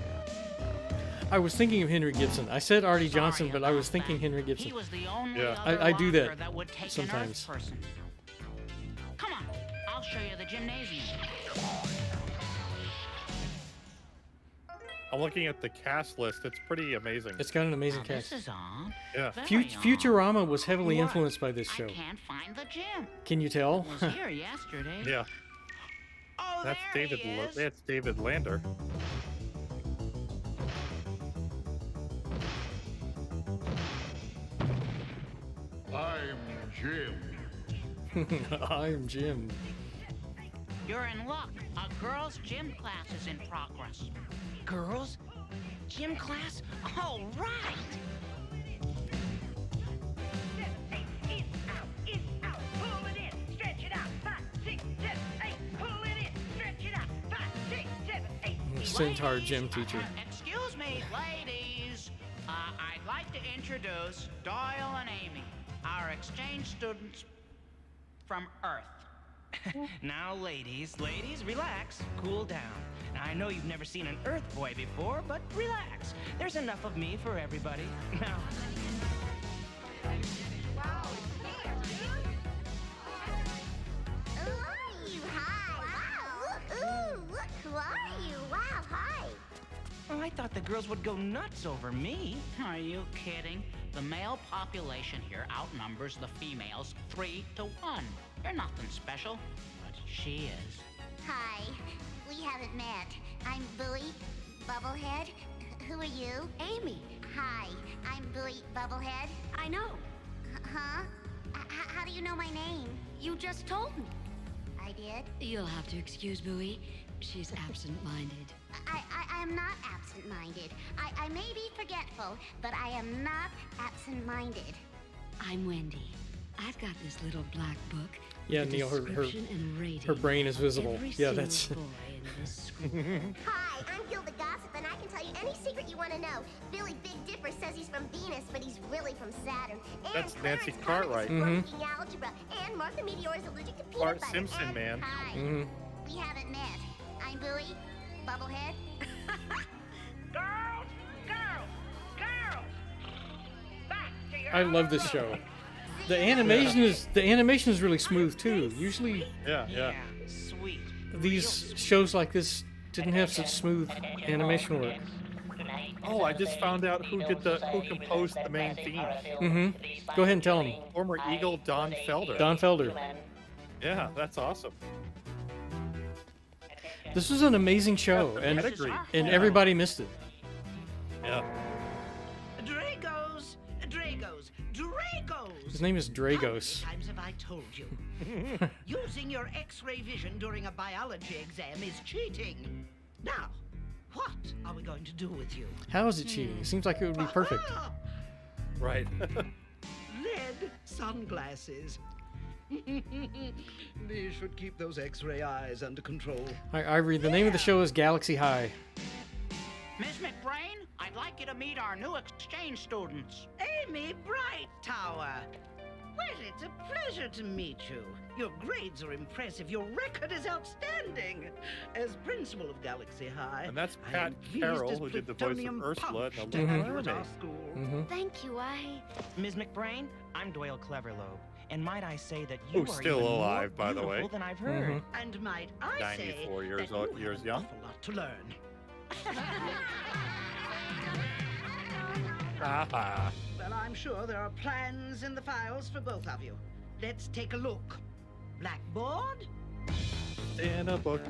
I was thinking of Henry Gibson. I said Artie Johnson, but I was thinking Henry Gibson. He was the only Yeah. other I do locker that would take sometimes. An Earth person. Come on, I'll show you the gymnasium. I'm looking at the cast list. It's pretty amazing. It's got an amazing This cast. is on. Yeah. Futurama was heavily What? influenced by this show. I can't find the gym. Can you tell? It was here yesterday. Yeah. Oh, That's there David. he is. That's David Lander. I'm Jim. I'm Jim. You're in luck. A girls' gym class is in progress. Girls? Gym class? All right. Centaur gym teacher. Excuse me, ladies. I'd like to introduce Doyle and Amy, our exchange students from Earth. Now, ladies, relax, cool down. Now, I know you've never seen an Earth boy before, but relax. There's enough of me for everybody. Now, oh, I thought the girls would go nuts over me. Are you kidding? The male population here outnumbers the females 3 to 1. You're nothing special, but she is. Hi. We haven't met. I'm Billy Bubblehead. Who are you? Amy. Hi. I'm Billy Bubblehead. I know. Huh? do you know my name? You just told me. I did? You'll have to excuse Bowie. She's absent-minded. I am not absent-minded. I may be forgetful, but I am not absent-minded. I'm Wendy. I've got this little black book. Yeah, with Neil, her description and rating her brain is of visible. every Yeah, single that's. boy in this school. Hi, I'm Gilda Gossip, and I can tell you any secret you want to know. Billy Big Dipper says he's from Venus, but he's really from Saturn. And That's Clarence Nancy Comet Cartwright. is flunking algebra. And Martha Meteor is allergic to peanut Bart butter. Simpson, and man. Hi. We haven't met. I'm Bowie, Bubblehead. Girls, girls, girls! Back to your I love this show. The animation is really smooth too. Usually, Yeah. Sweet. these shows like this didn't have such smooth animation work. Oh, I just found out who composed the main theme. Go ahead and tell them. Former Eagle Don Felder. Don Felder. Yeah, that's awesome. This was an amazing show, and everybody missed it. Yeah. Dragos, Dragos, Dragos! His name is Dragos. How many times have I told you? Using your X-ray vision during a biology exam is cheating. Now, what are we going to do with you? How is it cheating? It seems like it would be perfect. Right. Lead sunglasses. These should keep those X-ray eyes under control. Hi, Ivory. The name of the show is Galaxy High. Miss McBrain, I'd like you to meet our new exchange students. Amy Brightower. Well, it's a pleasure to meet you. Your grades are impressive. Your record is outstanding. As principal of Galaxy High, And that's I Pat am pleased Carroll, as who did the voice of plutonium Ursula in punch The to Little have you at our Mermaid. school. Thank you, Ms. McBrain, I'm Doyle Cleverlobe, and might I say that you Who's are still even alive, more by the way. beautiful than I've heard. And might I say 94 years that old, you years have young. an awful lot to learn. Ah. Well, I'm sure there are plans in the files for both of you. Let's take a look. Blackboard? In a book.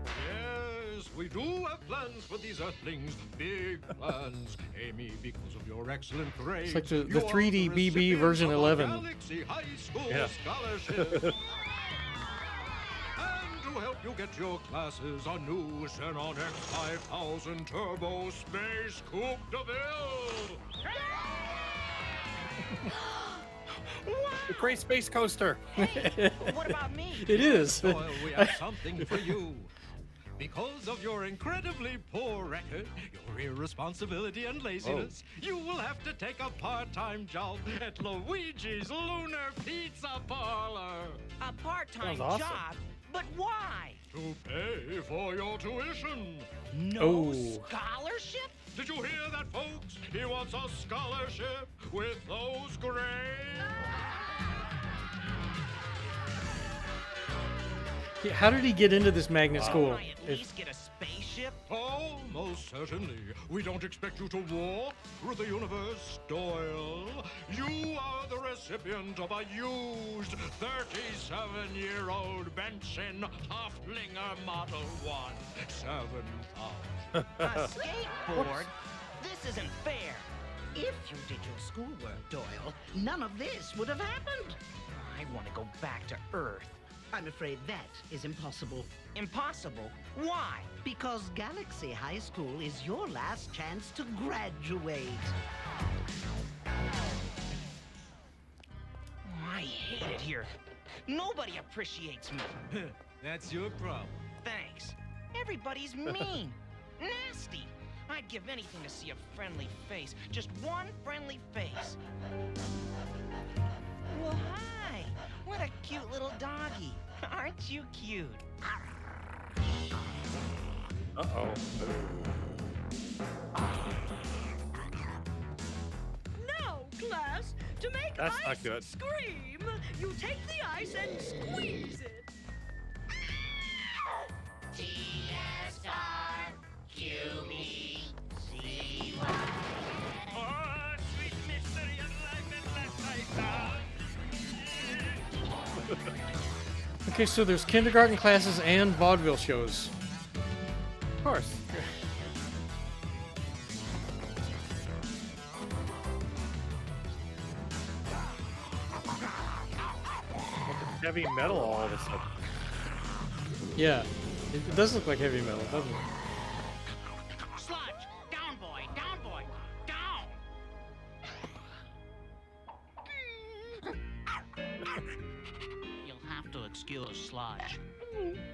Yes, we do have plans for these Earthlings. Big plans. Amy, because of your excellent grades. It's like the you are 3D BB recipient version of a 11. Galaxy High School Yeah. scholarship. And to help you get your classes, a new Xenon X5000 Turbo Space Coupe de Ville. The Great Space Coaster. What about me? It is. Doyle, we have something for you. Because of your incredibly poor record, your irresponsibility and laziness, you will have to take a part-time job at Luigi's Lunar Pizza Parlor. A part-time Sounds awesome. job? But why? To pay for your tuition. No Oh. scholarship? Did you hear that, folks? He wants a scholarship with those grades. Yeah, how did he get into this magnet school? Can I at least get a spaceship? Oh, most certainly. We don't expect you to walk through the universe, Doyle. You are the recipient of a used 37-year-old Benson Hoflinger Model 1. 7,000. A skateboard? This isn't fair. If you did your schoolwork, Doyle, none of this would have happened. I want to go back to Earth. I'm afraid that is impossible. Impossible? Why? Because Galaxy High School is your last chance to graduate. Oh, I hate it here. Nobody appreciates me. That's your problem. Thanks. Everybody's mean. Nasty. I'd give anything to see a friendly face. Just one friendly face. Well, hi. What a cute little doggy. Aren't you cute? Uh-oh. Now, class, to make That's not ice good. scream, you take the ice and squeeze it. Oh, sweet mystery of life and Okay, so there's kindergarten classes and vaudeville shows. Of course. heavy metal all of a sudden. Yeah, it does look like heavy metal, doesn't it? Sludge! Down, boy! Down, boy! Down! You'll have to excuse Sludge.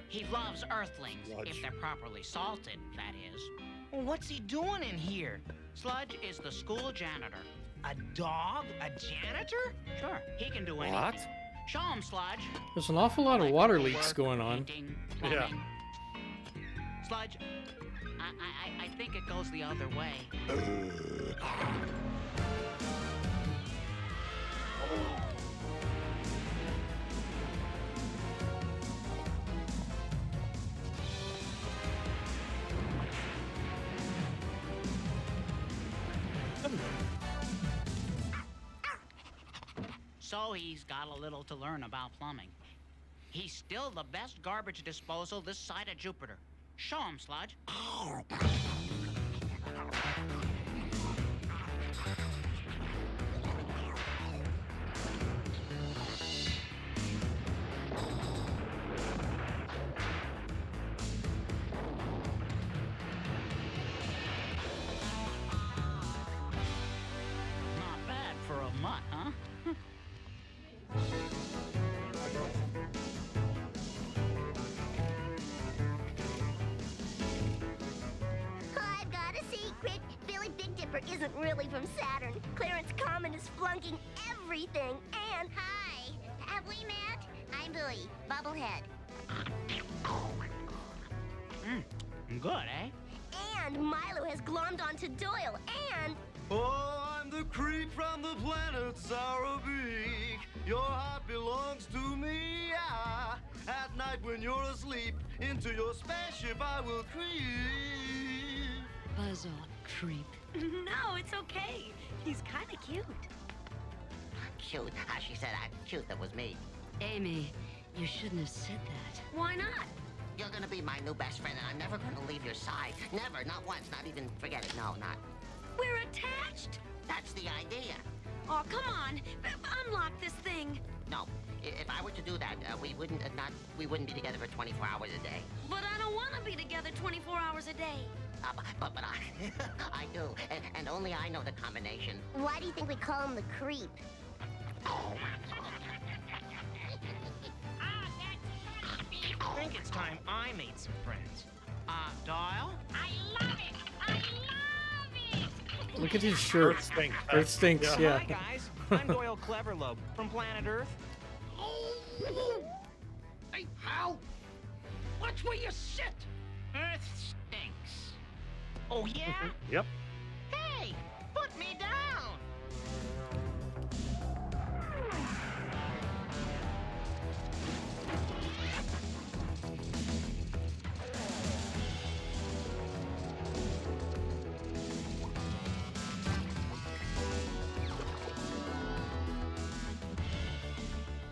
He loves Earthlings, if they're properly salted, that is. What's he doing in here? Sludge is the school janitor. A dog? A janitor? Sure, he can do anything. What? Show him, Sludge. There's an awful lot of water leaks going on. Painting, Yeah. plumbing. Sludge, I think it goes the other way. So he's got a little to learn about plumbing. He's still the best garbage disposal this side of Jupiter. Show him, Sludge. Not bad for a mutt, huh? I've got a secret. Billy Big Dipper isn't really from Saturn. Clarence Common is flunking everything. And hi, have we met? I'm Billy, Bubblehead. Good, eh? And Milo has glommed onto Doyle. And Oh, I'm the creep from the planet Sarabik. Your heart belongs to me. Ah, at night when you're asleep, into your spaceship I will creep. Buzz off, creep. No, it's okay. He's kind of cute. Cute. She said I'm cute. That was me. Amy, you shouldn't have said that. Why not? You're gonna be my new best friend, and I'm never gonna leave your side. Never. Not once. Not even. Forget it. No, not. We're attached. That's the idea. Oh, come on. Unlock this thing. No. If I were to do that, we wouldn't be together for 24 hours a day. But I don't want to be together 24 hours a day. But I, I do, and only I know the combination. why do you think we call him the creep? I think it's time I made some friends. Doyle? I love it. I love it. Look at his shirt. Earth stinks. Earth stinks, yeah. Hi, guys. I'm Doyle Cleverlobe from planet Earth. Hey, Hal! Watch where you sit! Earth stinks. Oh, yeah? Yep. Hey, put me down.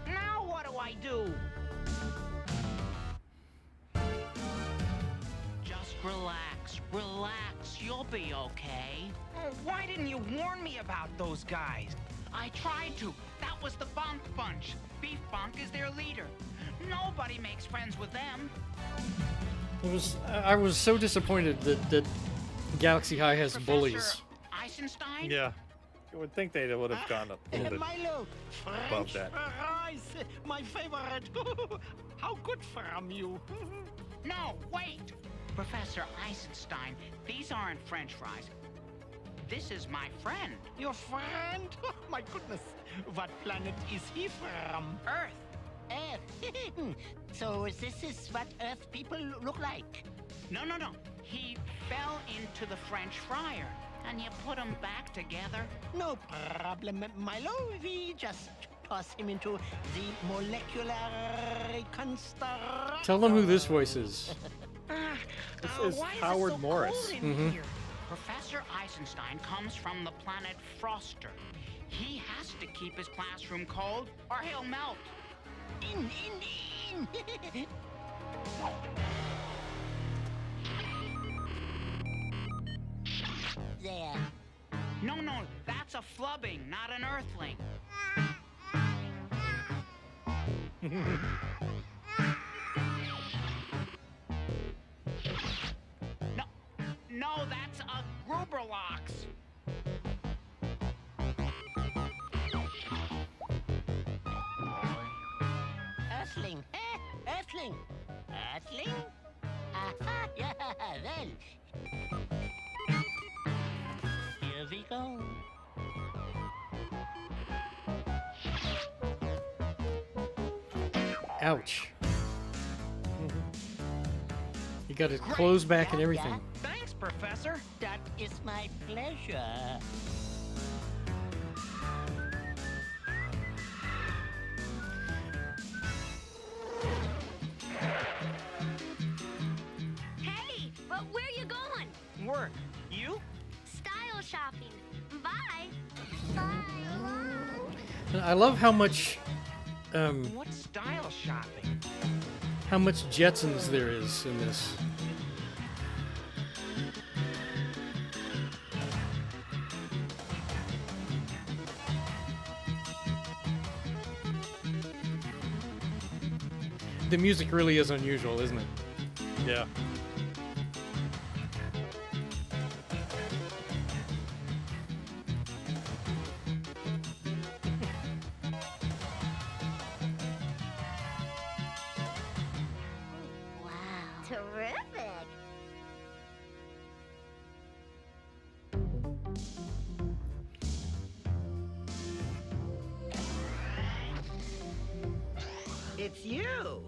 Now what do I do? Just relax, relax. You'll be okay. Oh, why didn't you warn me about those guys? I tried to. That was the Bunk Bunch. Beef Bunk is their leader. Nobody makes friends with them. I was so disappointed that Galaxy High has bullies. Eisenstein? Yeah. You would think they would have gone a little bit Milo, above that. fries, my favorite. How good from you. No, wait. Professor Eisenstein, these aren't French fries. This is my friend. Your friend? Oh, my goodness. What planet is he from? Earth. Earth. So this is what Earth people look like. No. He fell into the French fryer, and you put them back together. No problem, Milo. We just toss him into the molecular reconstruction. Tell them who this voice is. This is why is it Howard so Morris. cold in here? Professor Eisenstein comes from the planet Froster. He has to keep his classroom cold, or he'll melt. In. There. No, that's a flubbing, not an earthling. No, that's a Gruberlox. Earthling. Earthling. Earthling? Aha, yeah, then. Here we go. Ouch. He got his clothes back and everything. Thanks, Professor. That is my pleasure. Hey, but where you going? Work. You? Style shopping. Bye. I love how much What style shopping? how much Jetsons there is in this. The music really is unusual, isn't it? Yeah. Wow. Terrific. It's you.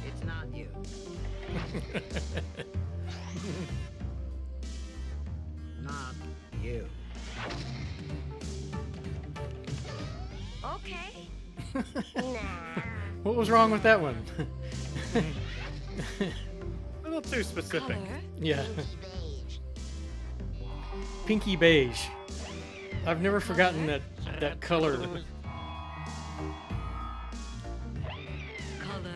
It's not you. Not you. Okay. What was wrong with that one? A little too specific. Yeah. Pinky beige. I've never forgotten that color. Color.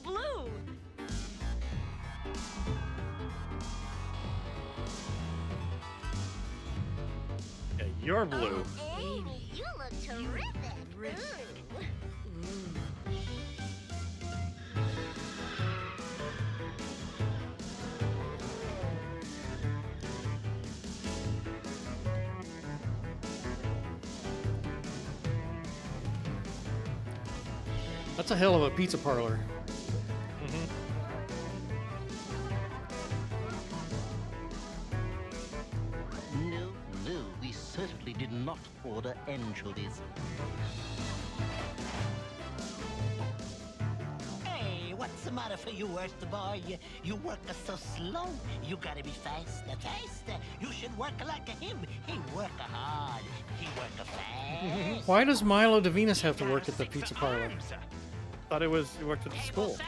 Blue. Yeah, you're blue. Amy, you look terrific. Ooh. That's a hell of a pizza parlor. No, we certainly did not order anchovies. Hey, what's the matter for you, Earth boy? You work so slow. You gotta be faster, faster. You should work like him. He work hard. He work fast. Why does Milo Venus have to work at the pizza parlor? Thought he worked at the school.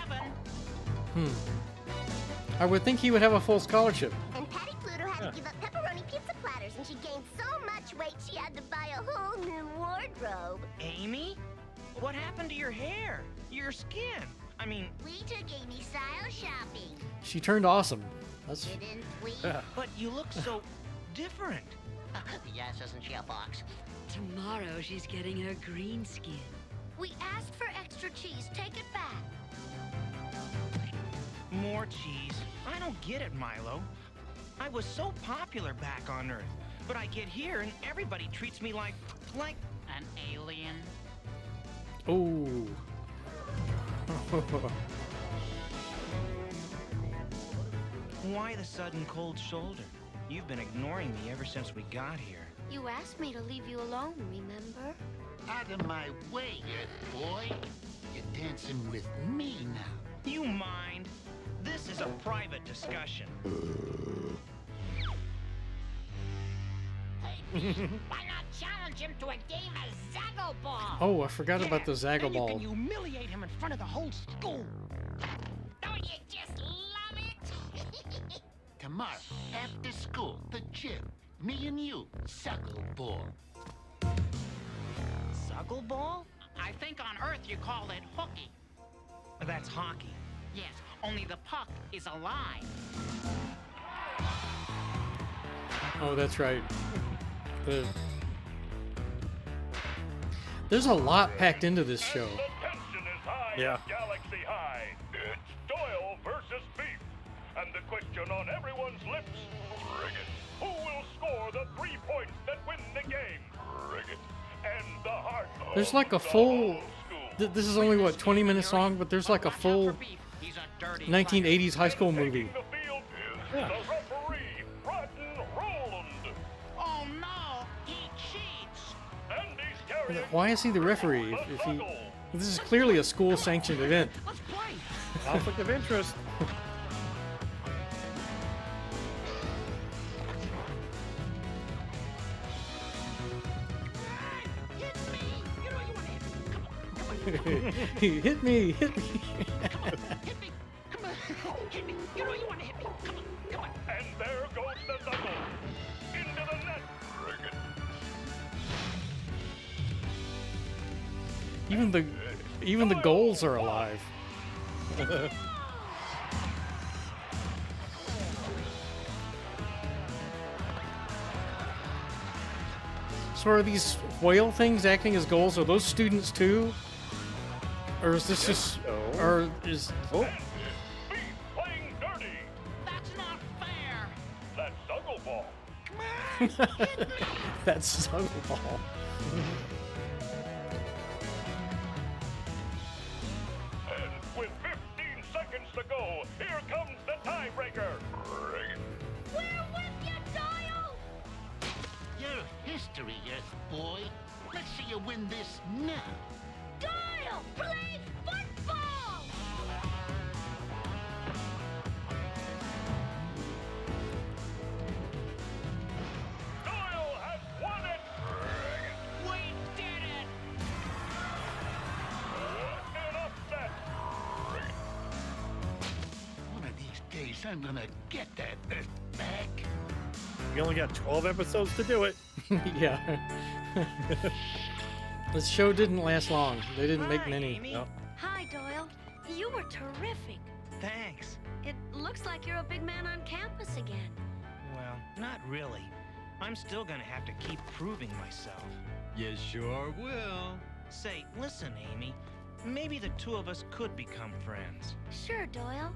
I would think he would have a full scholarship. And Patty Pluto had to give up pepperoni pizza platters, and she gained so much weight she had to buy a whole new wardrobe. Amy? What happened to your hair? Your skin? I mean... We took Amy style shopping. She turned awesome. That's Didn't we? But you look so different. Yes, isn't she a fox? Tomorrow she's getting her green skin. We asked for extra cheese. Take it back. More cheese. I don't get it, Milo. I was so popular back on Earth, but I get here and everybody treats me like An alien. oh. Why the sudden cold shoulder? You've been ignoring me ever since we got here. You asked me to leave you alone, remember? Out of my way, Earth boy. You're dancing with me now. You mind? This is a private discussion. Why not challenge him to a game of Zaggle Ball? Oh, I forgot about the Zaggle Then you Ball. can humiliate him in front of the whole school. Don't you just love it? Tomorrow, after school, the gym. Me and you, Suckle Ball. Zuggle ball? I think on Earth you call it hooky. That's hockey. Yes, only the puck is alive. Oh, that's right. There's a lot packed into this show. Yeah. Galaxy High. It's Doyle versus Beef. And the question on everyone's lips, who will score the 3 points that win the game? And the heart There's like a full... This is only, what, 20 minutes long? But there's like a full 1980s high school movie. the referee, Rotten Roland. Oh no, he cheats. And he's carrying Why is he the referee? If he... This is clearly a school-sanctioned event. Conflict of interest. Hit me, hit me. And there goes the knuckle. Into the net. Even the goals are alive. So are these whale things acting as goals? Are those students too? Or is this just... Or is... Oh. Playing dirty. That's not fair. That's Snuggle Ball. That's Snuggle Ball. And with 15 seconds to go, here comes the tiebreaker. We're with you, Doyle! You're history, Earth boy. Let's see you win this now. Doyle, play football! Doyle has won it. We did it. What an upset. One of these days, I'm gonna get that Earth back. You only got 12 episodes to do it. Yeah. This show didn't last long. They didn't make many. No. Hi, Doyle. You were terrific. Thanks. It looks like you're a big man on campus again. Well, not really. I'm still gonna have to keep proving myself. You sure will. Say, listen, Amy. Maybe the two of us could become friends. Sure, Doyle.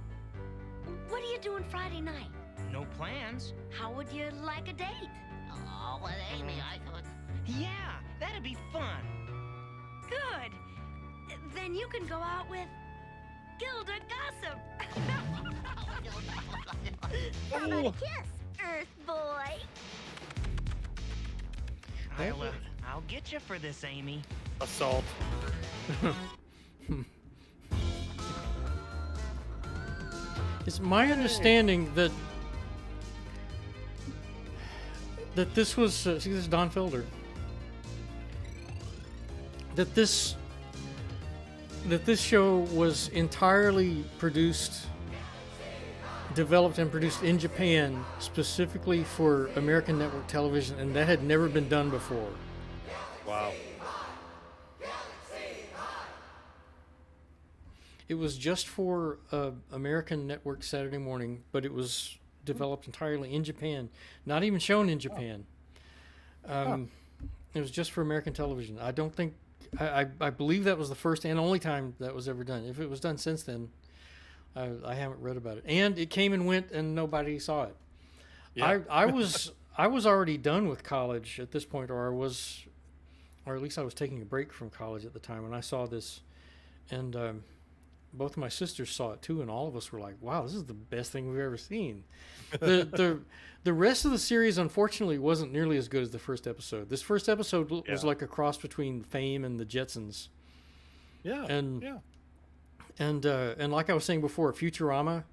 What are you doing Friday night? No plans. How would you like a date? Oh, well, Amy, I thought... Yeah, that'd be fun. Good. Then you can go out with Gilda Gossip. How about a kiss, Earth boy? I'll get you for this, Amy. Assault. It's my understanding that this was see, this is Don Felder. That this show was entirely developed and produced in Japan specifically for American network television, and that had never been done before. Wow. It was just for American network Saturday morning, but it was developed entirely in Japan, not even shown in Japan. It was just for American television. I don't think, I believe that was the first and only time that was ever done. If it was done since then, I haven't read about it. And it came and went, and nobody saw it. Yeah. I was already done with college at this point, or at least I was taking a break from college at the time when I saw this, and both of my sisters saw it too, and all of us were like, "Wow, this is the best thing we've ever seen." The rest of the series, unfortunately, wasn't nearly as good as the first episode. This first episode was like a cross between Fame and the Jetsons. Yeah. And like I was saying before, Futurama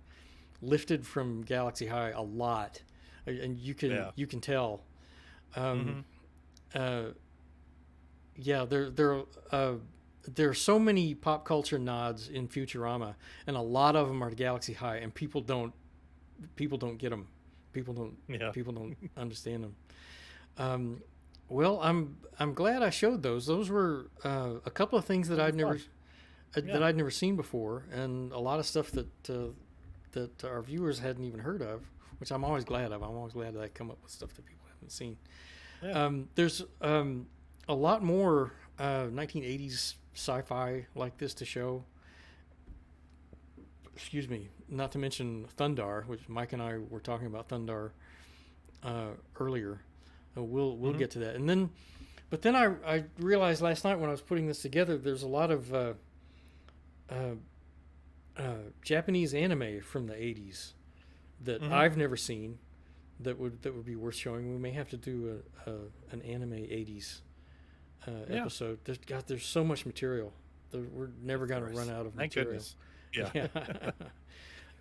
lifted from Galaxy High a lot, and you can tell. There are so many pop culture nods in Futurama, and a lot of them are to Galaxy High, and people don't get them. People don't understand them. Well, I'm glad I showed those. Those were a couple of things that I'd never seen before, and a lot of stuff that our viewers hadn't even heard of, which I'm always glad of. I'm always glad that I come up with stuff that people haven't seen. Yeah. There's a lot more 1980s sci-fi like this to show. Excuse me. Not to mention Thundar, which Mike and I were talking about Thundar earlier. We'll get to that. And then, but then I realized last night when I was putting this together, there's a lot of Japanese anime from the 80s that I've never seen that would be worth showing. We may have to do an anime 80s episode. There's so much material. We're never going to run out of material. Thank goodness.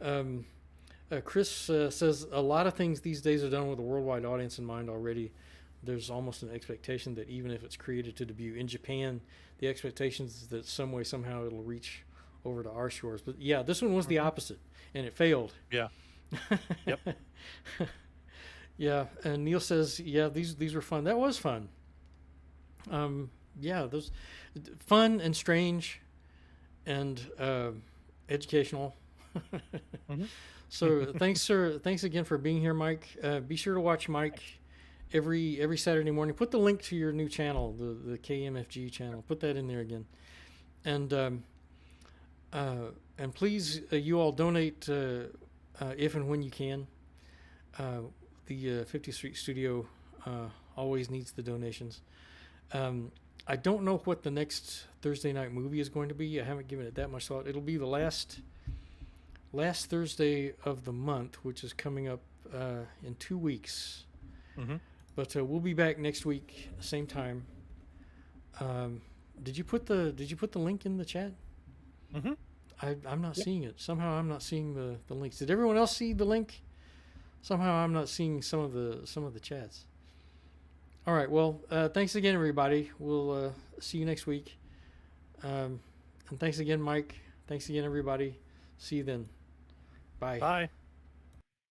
Yeah. Chris says a lot of things these days are done with a worldwide audience in mind already. There's almost an expectation that even if it's created to debut in Japan, the expectation is that some way, somehow it'll reach over to our shores. But yeah, this one was the opposite, and it failed. Yeah. Yep. Yeah, and Neil says, yeah, these were fun. That was fun. Yeah, those fun and strange and educational. So thanks again for being here, Mike. Be sure to watch Mike every Saturday morning. Put the link to your new channel, the KMFG channel. Put that in there again, and please you all donate if and when you can. The 50th Street Studio always needs the donations. I don't know what the next Thursday night movie is going to be. I haven't given it that much thought. It'll be the last Thursday of the month, which is coming up in 2 weeks. But we'll be back next week, same time. Did you put the link in the chat? I'm not seeing it. Somehow I'm not seeing the links. Did everyone else see the link? Somehow I'm not seeing some of the chats. All right. Well, thanks again, everybody. We'll see you next week. And thanks again, Mike. Thanks again, everybody. See you then. Bye. Bye.